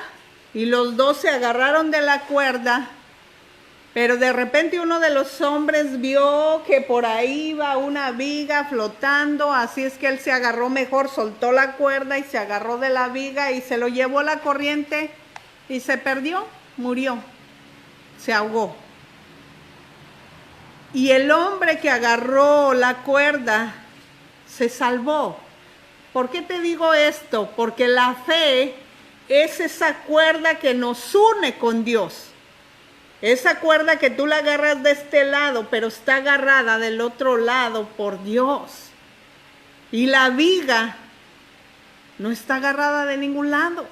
y los dos se agarraron de la cuerda. Pero de repente uno de los hombres vio que por ahí iba una viga flotando, así es que él se agarró mejor, soltó la cuerda y se agarró de la viga y se lo llevó la corriente y se perdió, murió, se ahogó. Y el hombre que agarró la cuerda se salvó. ¿Por qué te digo esto? Porque la fe es esa cuerda que nos une con Dios. Esa cuerda que tú la agarras de este lado, pero está agarrada del otro lado por Dios. Y la viga no está agarrada de ningún lado.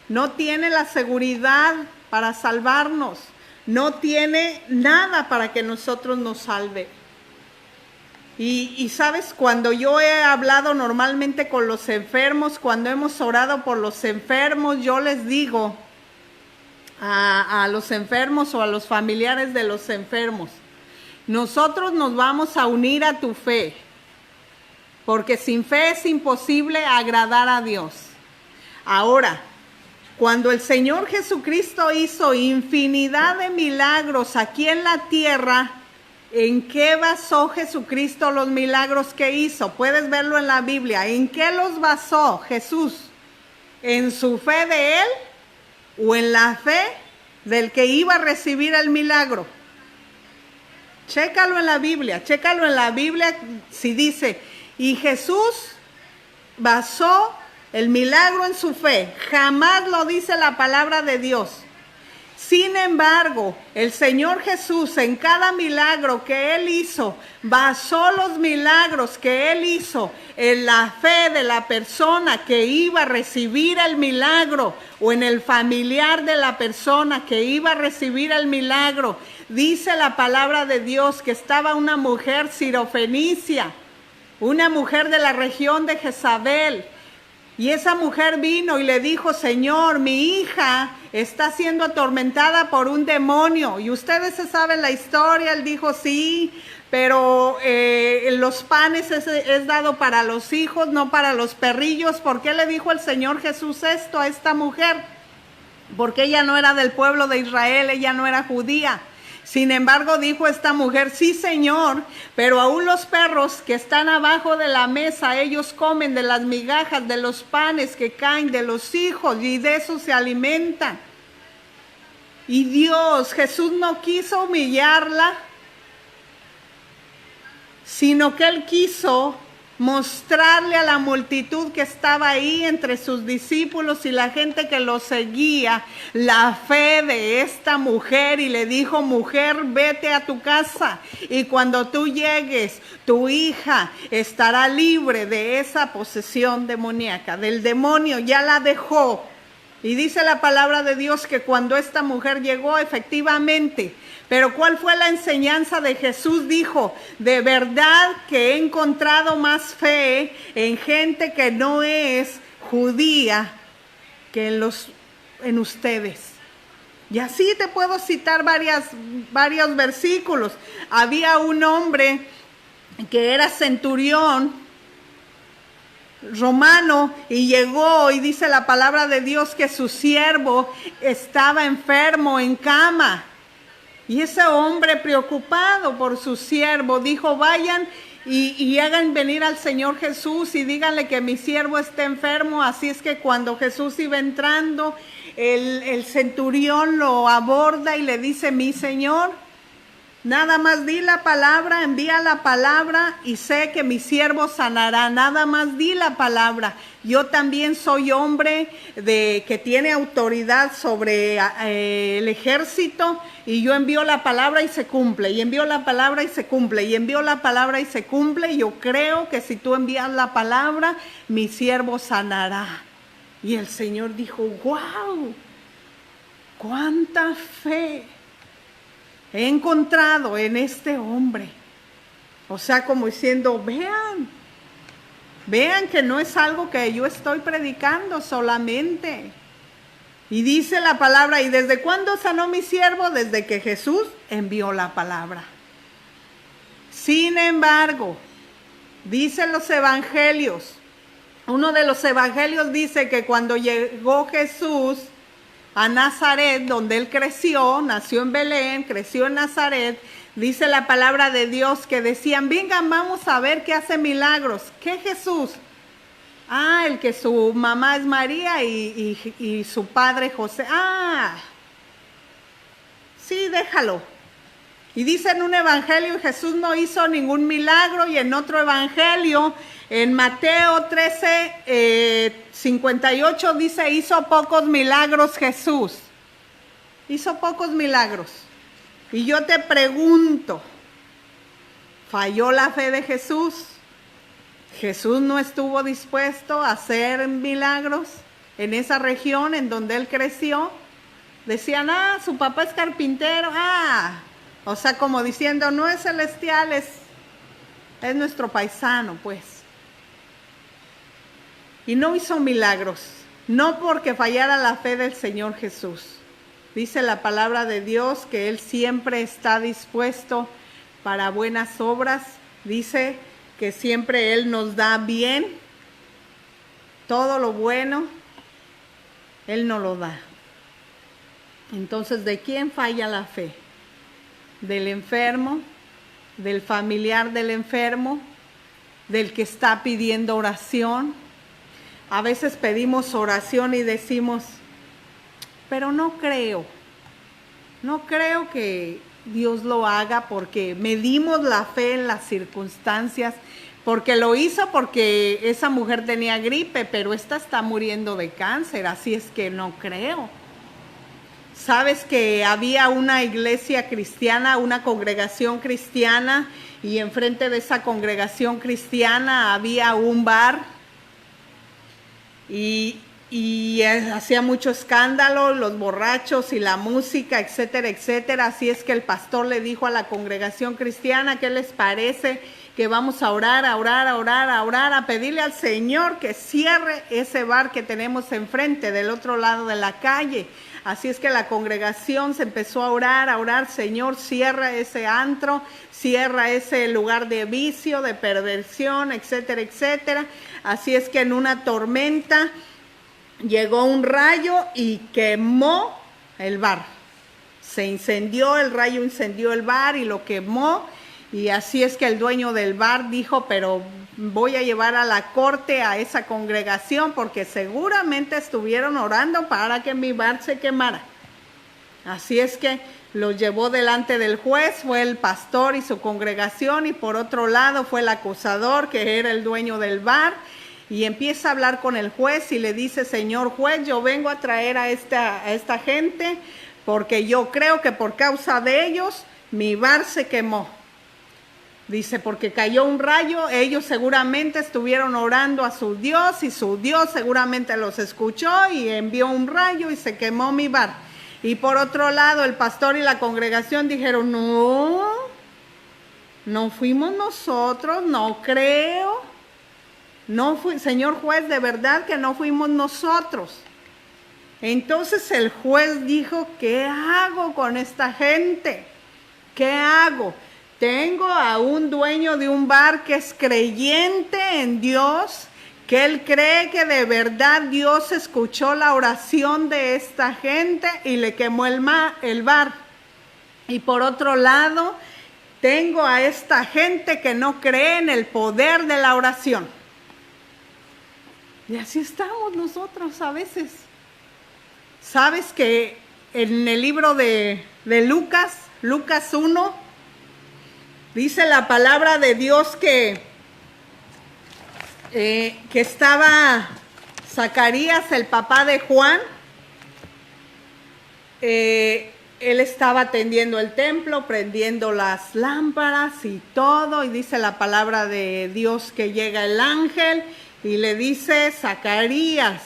No tiene la seguridad para salvarnos. No tiene nada para que nosotros nos salve. Y sabes, cuando yo he hablado normalmente con los enfermos, cuando hemos orado por los enfermos, yo les digo a los enfermos o a los familiares de los enfermos, nosotros nos vamos a unir a tu fe, porque sin fe es imposible agradar a Dios. Ahora, cuando el Señor Jesucristo hizo infinidad de milagros aquí en la tierra, ¿en qué basó Jesucristo los milagros que hizo? Puedes verlo en la Biblia. ¿En qué los basó Jesús? ¿En su fe de Él o en la fe del que iba a recibir el milagro? Chécalo en la Biblia, si dice, y Jesús basó el milagro en su fe. Jamás lo dice la palabra de Dios. Sin embargo, el Señor Jesús en cada milagro que Él hizo, basó los milagros que Él hizo en la fe de la persona que iba a recibir el milagro o en el familiar de la persona que iba a recibir el milagro. Dice la palabra de Dios que estaba una mujer sirofenicia, una mujer de la región de Jezabel. Y esa mujer vino y le dijo, Señor, mi hija está siendo atormentada por un demonio. Y ustedes se saben la historia. Él dijo, sí, pero los panes es dado para los hijos, no para los perrillos. ¿Por qué le dijo el Señor Jesús esto a esta mujer? Porque ella no era del pueblo de Israel, ella no era judía. Sin embargo, dijo esta mujer, sí, Señor, pero aún los perros que están abajo de la mesa, ellos comen de las migajas, de los panes que caen de los hijos y de eso se alimentan. Y Dios, Jesús no quiso humillarla, sino que Él quiso mostrarle a la multitud que estaba ahí entre sus discípulos y la gente que lo seguía, la fe de esta mujer, y le dijo, mujer, vete a tu casa y cuando tú llegues, tu hija estará libre de esa posesión demoníaca, del demonio, ya la dejó. Y dice la palabra de Dios que cuando esta mujer llegó, efectivamente, pero ¿cuál fue la enseñanza de Jesús? Dijo, de verdad que he encontrado más fe en gente que no es judía que en ustedes. Y así te puedo citar varios versículos. Había un hombre que era centurión romano y llegó y dice la palabra de Dios que su siervo estaba enfermo en cama. Y ese hombre preocupado por su siervo dijo, vayan y hagan venir al Señor Jesús y díganle que mi siervo está enfermo. Así es que cuando Jesús iba entrando, el centurión lo aborda y le dice, mi Señor, nada más di la palabra, envía la palabra y sé que mi siervo sanará. Nada más di la palabra. Yo también soy hombre que tiene autoridad sobre el ejército y yo envío la palabra y se cumple. Y envío la palabra y se cumple. Y envío la palabra y se cumple. Yo creo que si tú envías la palabra, mi siervo sanará. Y el Señor dijo, ¡wow! ¡Cuánta fe he encontrado en este hombre! O sea, como diciendo, vean que no es algo que yo estoy predicando solamente. Y dice la palabra, ¿y desde cuándo sanó mi siervo? Desde que Jesús envió la palabra. Sin embargo, dicen los evangelios, uno de los evangelios dice que cuando llegó Jesús a Nazaret, donde él creció, nació en Belén, creció en Nazaret, dice la palabra de Dios que decían, vengan, vamos a ver qué hace milagros. ¿Qué Jesús? Ah, el que su mamá es María y su padre José. Ah, sí, déjalo. Y dice en un evangelio, Jesús no hizo ningún milagro, y en otro evangelio, en Mateo 13:58 dice, hizo pocos milagros Jesús. Hizo pocos milagros. Y yo te pregunto, ¿falló la fe de Jesús? ¿Jesús no estuvo dispuesto a hacer milagros en esa región en donde él creció? Decían, su papá es carpintero, o sea, como diciendo, no es celestial, es nuestro paisano, pues. Y no hizo milagros, no porque fallara la fe del Señor Jesús. Dice la palabra de Dios que Él siempre está dispuesto para buenas obras. Dice que siempre Él nos da bien, todo lo bueno, Él nos lo da. Entonces, ¿de quién falla la fe? ¿Del enfermo? ¿Del familiar del enfermo? ¿Del que está pidiendo oración? A veces pedimos oración y decimos, pero no creo que Dios lo haga, porque medimos la fe en las circunstancias, porque lo hizo porque esa mujer tenía gripe, pero esta está muriendo de cáncer, así es que no creo. Sabes que había una iglesia cristiana, una congregación cristiana, y enfrente de esa congregación cristiana había un bar y hacía mucho escándalo, los borrachos y la música, etcétera, etcétera. Así es que el pastor le dijo a la congregación cristiana, ¿qué les parece que vamos a orar, a pedirle al Señor que cierre ese bar que tenemos enfrente, del otro lado de la calle? Así es que la congregación se empezó a orar, Señor, cierra ese antro, cierra ese lugar de vicio, de perversión, etcétera, etcétera. Así es que en una tormenta llegó un rayo y quemó el bar. Se incendió, el rayo incendió el bar y lo quemó. Y así es que el dueño del bar dijo, pero voy a llevar a la corte a esa congregación porque seguramente estuvieron orando para que mi bar se quemara. Así es que lo llevó delante del juez, fue el pastor y su congregación, y por otro lado fue el acusador, que era el dueño del bar, y empieza a hablar con el juez y le dice, señor juez, yo vengo a traer a esta gente porque yo creo que por causa de ellos mi bar se quemó. Dice, porque cayó un rayo, ellos seguramente estuvieron orando a su Dios y su Dios seguramente los escuchó y envió un rayo y se quemó mi bar. Y por otro lado, el pastor y la congregación dijeron, no fuimos nosotros, no creo. No fui, señor juez, de verdad que no fuimos nosotros. Entonces el juez dijo, ¿qué hago con esta gente? ¿Qué hago? Tengo a un dueño de un bar que es creyente en Dios, que él cree que de verdad Dios escuchó la oración de esta gente y le quemó el bar. Y por otro lado, tengo a esta gente que no cree en el poder de la oración. Y así estamos nosotros a veces. ¿Sabes que en el libro de Lucas 1, dice la palabra de Dios que estaba Zacarías, el papá de Juan? Él estaba atendiendo el templo, prendiendo las lámparas y todo, y dice la palabra de Dios que llega el ángel y le dice, Zacarías,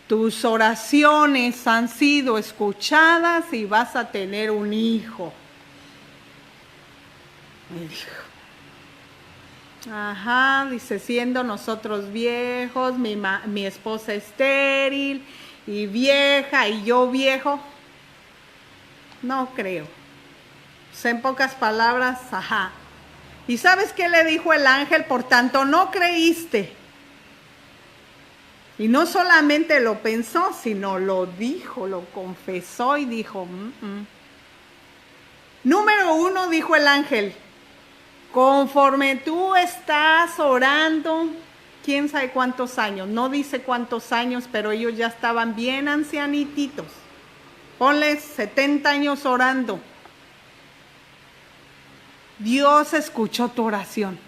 tus oraciones han sido escuchadas y vas a tener un hijo. Me dijo, dice, siendo nosotros viejos, mi esposa estéril y vieja y yo viejo, no creo. Pues en pocas palabras, ¿Y sabes qué le dijo el ángel? Por tanto, no creíste. Y no solamente lo pensó, sino lo dijo, lo confesó y dijo, Número 1, dijo el ángel, conforme tú estás orando, quién sabe cuántos años, no dice cuántos años, pero ellos ya estaban bien ancianititos. Ponles 70 años orando. Dios escuchó tu oración.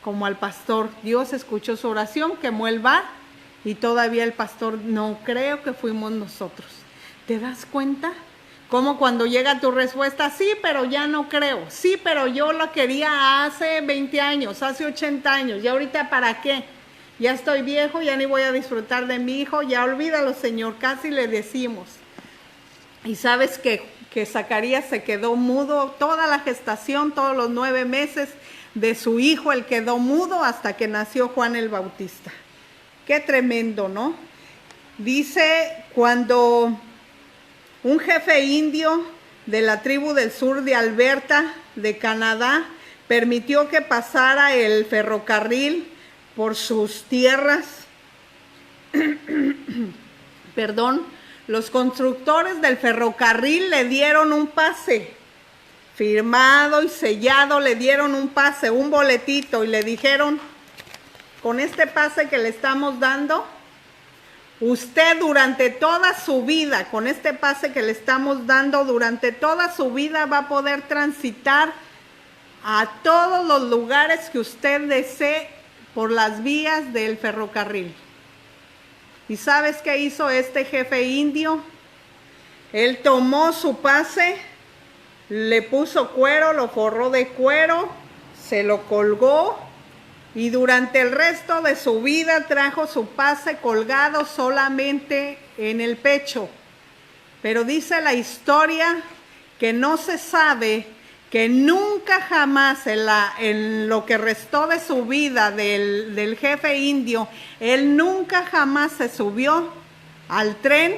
Como al pastor, Dios escuchó su oración, quemó el bar y todavía el pastor, no creo que fuimos nosotros. ¿Te das cuenta? Como cuando llega tu respuesta, sí, pero ya no creo. Sí, pero yo lo quería hace 20 años, hace 80 años. ¿Y ahorita para qué? Ya estoy viejo, ya ni voy a disfrutar de mi hijo. Ya olvídalo, Señor, casi le decimos. Y sabes que Zacarías se quedó mudo toda la gestación, todos los 9 meses de su hijo, él quedó mudo hasta que nació Juan el Bautista. Qué tremendo, ¿no? Dice, cuando un jefe indio de la tribu del sur de Alberta, de Canadá, permitió que pasara el ferrocarril por sus tierras. Los constructores del ferrocarril le dieron un pase, firmado y sellado, le dieron un pase, un boletito, y le dijeron, con este pase que le estamos dando, usted durante toda su vida, con este pase que le estamos dando, durante toda su vida va a poder transitar a todos los lugares que usted desee por las vías del ferrocarril. ¿Y sabes qué hizo este jefe indio? Él tomó su pase, le puso cuero, lo forró de cuero, se lo colgó y durante el resto de su vida trajo su pase colgado solamente en el pecho. Pero dice la historia que no se sabe que nunca jamás en lo que restó de su vida del jefe indio, él nunca jamás se subió al tren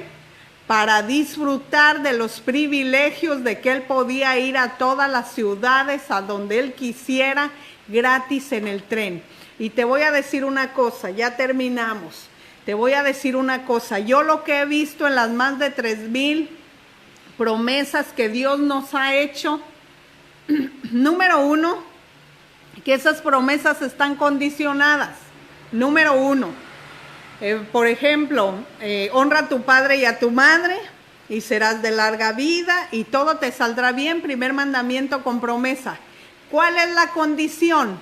para disfrutar de los privilegios de que él podía ir a todas las ciudades a donde él quisiera gratis en el tren. Y te voy a decir una cosa, ya terminamos. Te voy a decir una cosa, yo lo que he visto en las más de 3,000 promesas que Dios nos ha hecho, número 1, que esas promesas están condicionadas. Número 1, por ejemplo, honra a tu padre y a tu madre y serás de larga vida y todo te saldrá bien. Primer mandamiento con promesa. ¿Cuál es la condición?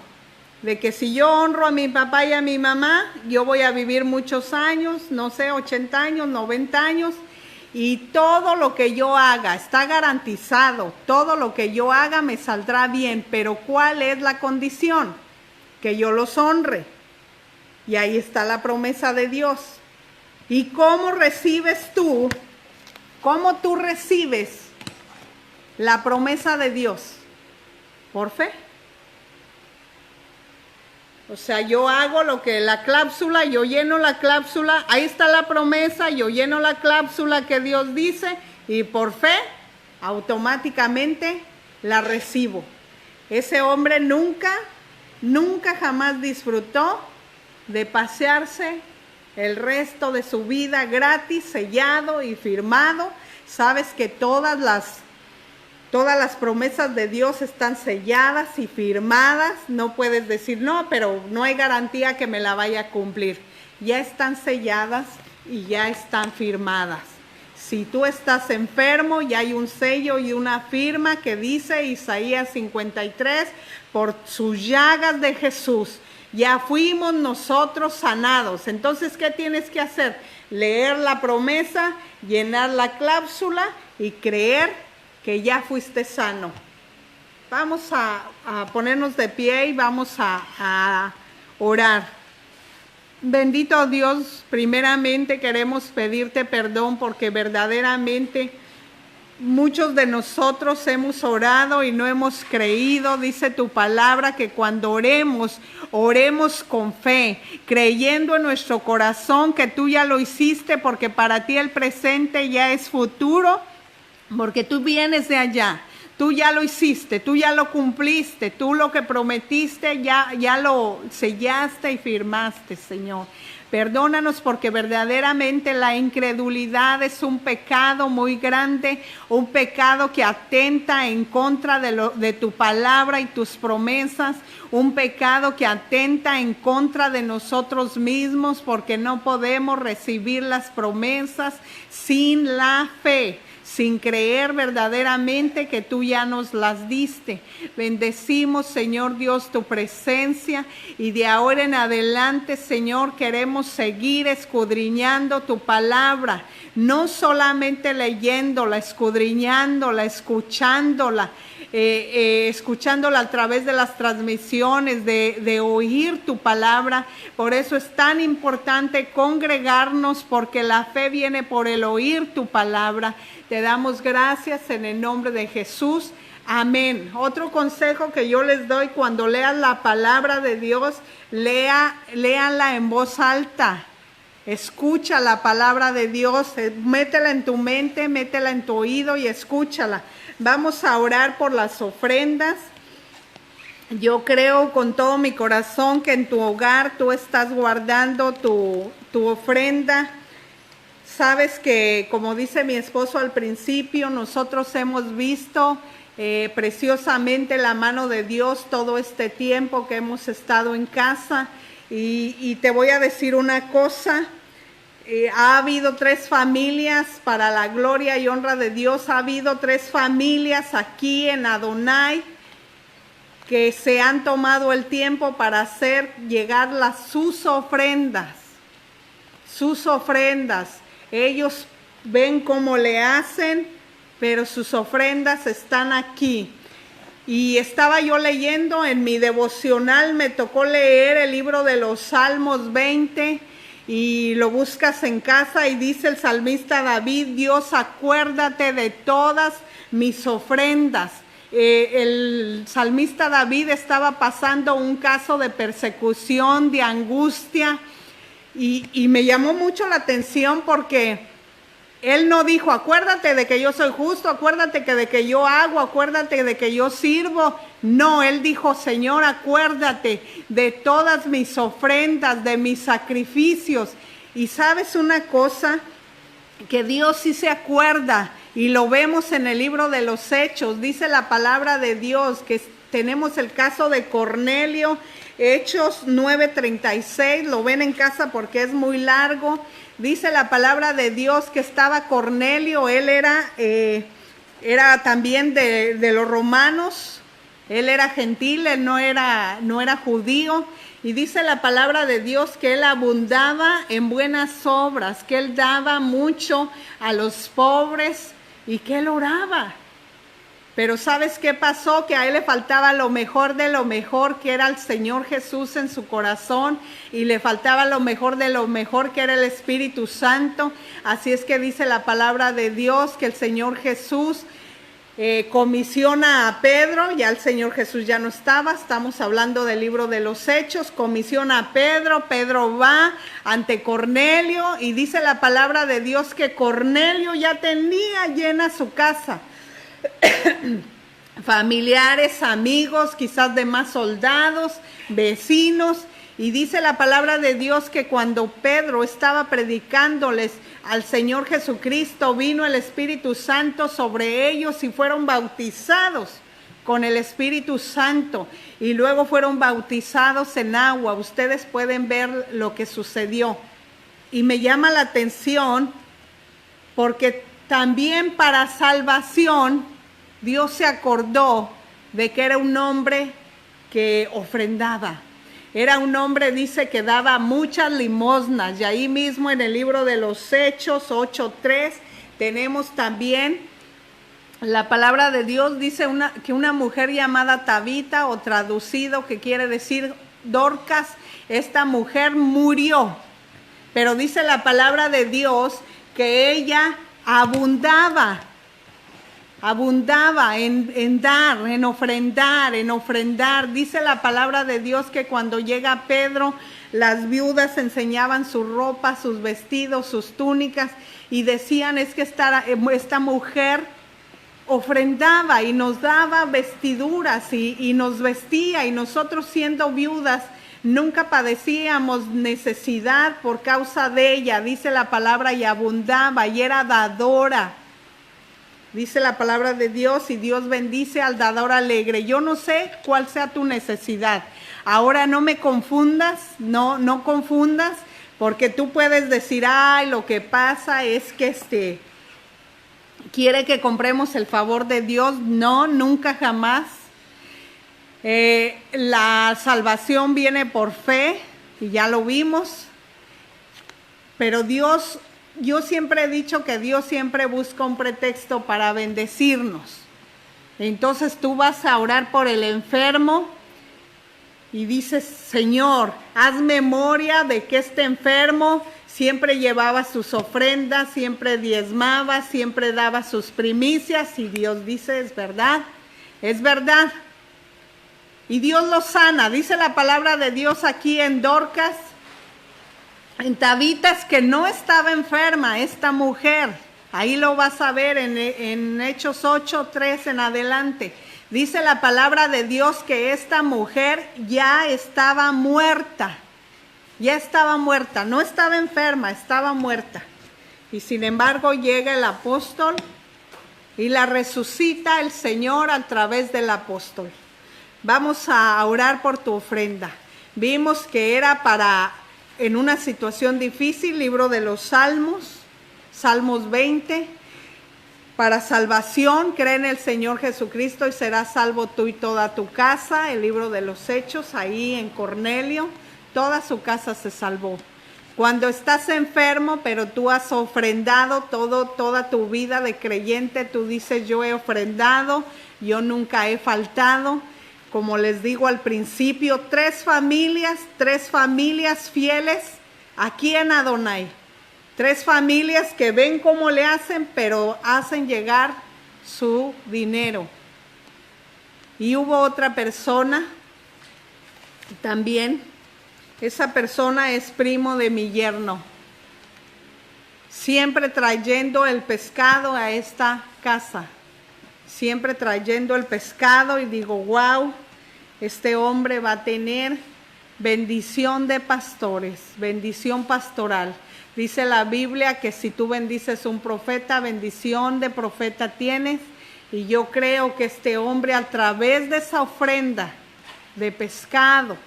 De que si yo honro a mi papá y a mi mamá, yo voy a vivir muchos años, no sé, 80 años, 90 años, y todo lo que yo haga, está garantizado, todo lo que yo haga me saldrá bien, pero ¿cuál es la condición? Que yo los honre. Y ahí está la promesa de Dios. ¿Y cómo recibes tú? ¿Cómo tú recibes la promesa de Dios? Por fe. O sea, yo hago lo que la cláusula, yo lleno la cláusula, ahí está la promesa, yo lleno la cláusula que Dios dice y por fe automáticamente la recibo. Ese hombre nunca jamás disfrutó de pasearse el resto de su vida gratis, sellado y firmado. Sabes que todas las promesas de Dios están selladas y firmadas. No puedes decir, no, pero no hay garantía que me la vaya a cumplir. Ya están selladas y ya están firmadas. Si tú estás enfermo, ya hay un sello y una firma que dice Isaías 53, por sus llagas de Jesús ya fuimos nosotros sanados. Entonces, ¿qué tienes que hacer? Leer la promesa, llenar la cláusula y creer que ya fuiste sano. Vamos a ponernos de pie y vamos a orar. Bendito Dios, primeramente queremos pedirte perdón porque verdaderamente muchos de nosotros hemos orado y no hemos creído. Dice tu palabra que cuando oremos, oremos con fe, creyendo en nuestro corazón que tú ya lo hiciste, porque para ti el presente ya es futuro, porque tú vienes de allá. Tú ya lo hiciste, tú ya lo cumpliste, tú lo que prometiste ya lo sellaste y firmaste, Señor. Perdónanos porque verdaderamente la incredulidad es un pecado muy grande, un pecado que atenta en contra de tu palabra y tus promesas, un pecado que atenta en contra de nosotros mismos porque no podemos recibir las promesas sin la fe, sin creer verdaderamente que tú ya nos las diste. Bendecimos, Señor Dios, tu presencia y de ahora en adelante, Señor, queremos seguir escudriñando tu palabra, no solamente leyéndola, escudriñándola, escuchándola a través de las transmisiones, de oír tu palabra. Por eso es tan importante congregarnos, porque la fe viene por el oír tu palabra. Te damos gracias en el nombre de Jesús. Amén. Otro consejo que yo les doy: cuando leas la palabra de Dios, léanla en voz alta. Escucha la palabra de Dios, métela en tu mente, métela en tu oído y escúchala. Vamos a orar por las ofrendas. Yo creo con todo mi corazón que en tu hogar tú estás guardando tu ofrenda. Sabes que, como dice mi esposo al principio, nosotros hemos visto preciosamente la mano de Dios todo este tiempo que hemos estado en casa. Y te voy a decir una cosa. Ha habido 3 familias, para la gloria y honra de Dios, ha habido 3 familias aquí en Adonai que se han tomado el tiempo para hacer llegar sus ofrendas. Sus ofrendas. Ellos ven cómo le hacen, pero sus ofrendas están aquí. Y estaba yo leyendo en mi devocional, me tocó leer el libro de los Salmos 20, y lo buscas en casa, y dice el salmista David: Dios, acuérdate de todas mis ofrendas. El salmista David estaba pasando un caso de persecución, de angustia, y me llamó mucho la atención porque él no dijo: acuérdate de que yo soy justo, acuérdate de que yo hago, acuérdate de que yo sirvo. No, él dijo: Señor, acuérdate de todas mis ofrendas, de mis sacrificios. Y sabes una cosa, que Dios sí se acuerda, y lo vemos en el libro de los Hechos. Dice la palabra de Dios que tenemos el caso de Cornelio, Hechos 9:36, lo ven en casa porque es muy largo. Dice la palabra de Dios que estaba Cornelio, él era también de los romanos, Él era gentil, él no era judío. Y dice la palabra de Dios que él abundaba en buenas obras, que él daba mucho a los pobres y que él oraba. Pero ¿sabes qué pasó? Que a él le faltaba lo mejor de lo mejor, que era el Señor Jesús en su corazón, y le faltaba lo mejor de lo mejor, que era el Espíritu Santo. Así es que dice la palabra de Dios que el Señor Jesús comisiona a Pedro. Ya el Señor Jesús ya no estaba, estamos hablando del libro de los Hechos. Comisiona a Pedro, Pedro va ante Cornelio, y dice la palabra de Dios que Cornelio ya tenía llena su casa. Familiares, amigos, quizás demás soldados, vecinos. Y dice la palabra de Dios que cuando Pedro estaba predicándoles al Señor Jesucristo, vino el Espíritu Santo sobre ellos y fueron bautizados con el Espíritu Santo, y luego fueron bautizados en agua. Ustedes pueden ver lo que sucedió. Y me llama la atención porque también para salvación Dios se acordó de que era un hombre que ofrendaba. Era un hombre, dice, que daba muchas limosnas. Y ahí mismo en el libro de los Hechos 8:3 tenemos también la palabra de Dios. Dice que una mujer llamada Tabita, o traducido que quiere decir Dorcas, esta mujer murió. Pero dice la palabra de Dios que ella abundaba en dar, en ofrendar. Dice la palabra de Dios que cuando llega Pedro, las viudas enseñaban su ropa, sus vestidos, sus túnicas, y decían, es que esta mujer ofrendaba y nos daba vestiduras y nos vestía, y nosotros, siendo viudas, nunca padecíamos necesidad por causa de ella. Dice la palabra, y abundaba y era dadora. Dice la palabra de Dios, y Dios bendice al dador alegre. Yo no sé cuál sea tu necesidad. Ahora no me confundas, no confundas, porque tú puedes decir, ay, lo que pasa es que quiere que compremos el favor de Dios. No, nunca jamás. La salvación viene por fe, y ya lo vimos. Pero Dios, yo siempre he dicho que Dios siempre busca un pretexto para bendecirnos. Entonces tú vas a orar por el enfermo y dices, Señor, haz memoria de que este enfermo siempre llevaba sus ofrendas, siempre diezmaba, siempre daba sus primicias, y Dios dice, es verdad. Y Dios lo sana. Dice la palabra de Dios aquí en Dorcas, en Tabitas, que no estaba enferma esta mujer. Ahí lo vas a ver en Hechos 8:3 en adelante. Dice la palabra de Dios que esta mujer ya estaba muerta. No estaba enferma, estaba muerta. Y sin embargo llega el apóstol y la resucita el Señor a través del apóstol. Vamos a orar por tu ofrenda. Vimos que era en una situación difícil, libro de los Salmos, Salmos 20, para salvación, cree en el Señor Jesucristo y serás salvo tú y toda tu casa, el libro de los Hechos, ahí en Cornelio, toda su casa se salvó. Cuando estás enfermo, pero tú has ofrendado toda tu vida de creyente, tú dices, yo he ofrendado, yo nunca he faltado. Como les digo al principio, tres familias fieles aquí en Adonai. 3 familias que ven cómo le hacen, pero hacen llegar su dinero. Y hubo otra persona también. Esa persona es primo de mi yerno. Siempre trayendo el pescado a esta casa. Siempre trayendo el pescado, y digo, wow, este hombre va a tener bendición de pastores, bendición pastoral. Dice la Biblia que si tú bendices un profeta, bendición de profeta tienes. Y yo creo que este hombre, a través de esa ofrenda de pescado,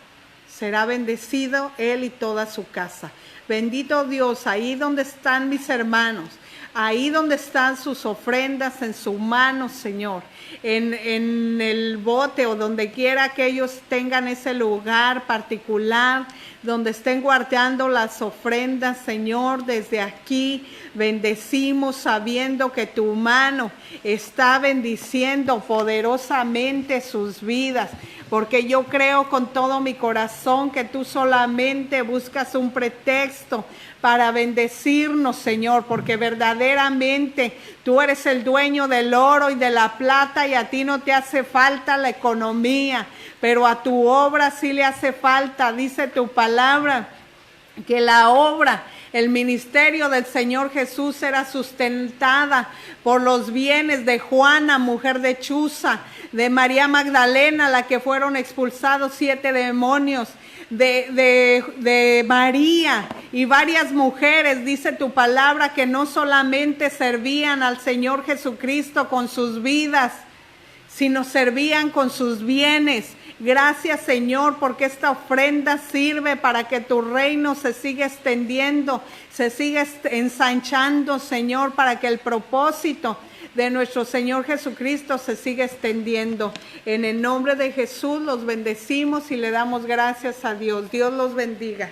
será bendecido él y toda su casa. Bendito Dios, ahí donde están mis hermanos, ahí donde están sus ofrendas en su mano, Señor, en el bote o donde quiera que ellos tengan ese lugar particular, donde estén guardando las ofrendas, Señor, desde aquí bendecimos sabiendo que tu mano está bendiciendo poderosamente sus vidas, porque yo creo con todo mi corazón que tú solamente buscas un pretexto para bendecirnos, Señor, porque verdaderamente tú eres el dueño del oro y de la plata y a ti no te hace falta la economía, pero a tu obra sí le hace falta. Dice tu palabra que la obra, el ministerio del Señor Jesús era sustentada por los bienes de Juana, mujer de Chuza, de María Magdalena, la que fueron expulsados 7 demonios, de María y varias mujeres. Dice tu palabra que no solamente servían al Señor Jesucristo con sus vidas, sino servían con sus bienes. Gracias, Señor, porque esta ofrenda sirve para que tu reino se siga extendiendo, se siga ensanchando, Señor, para que el propósito de nuestro Señor Jesucristo se siga extendiendo. En el nombre de Jesús los bendecimos y le damos gracias a Dios. Dios los bendiga.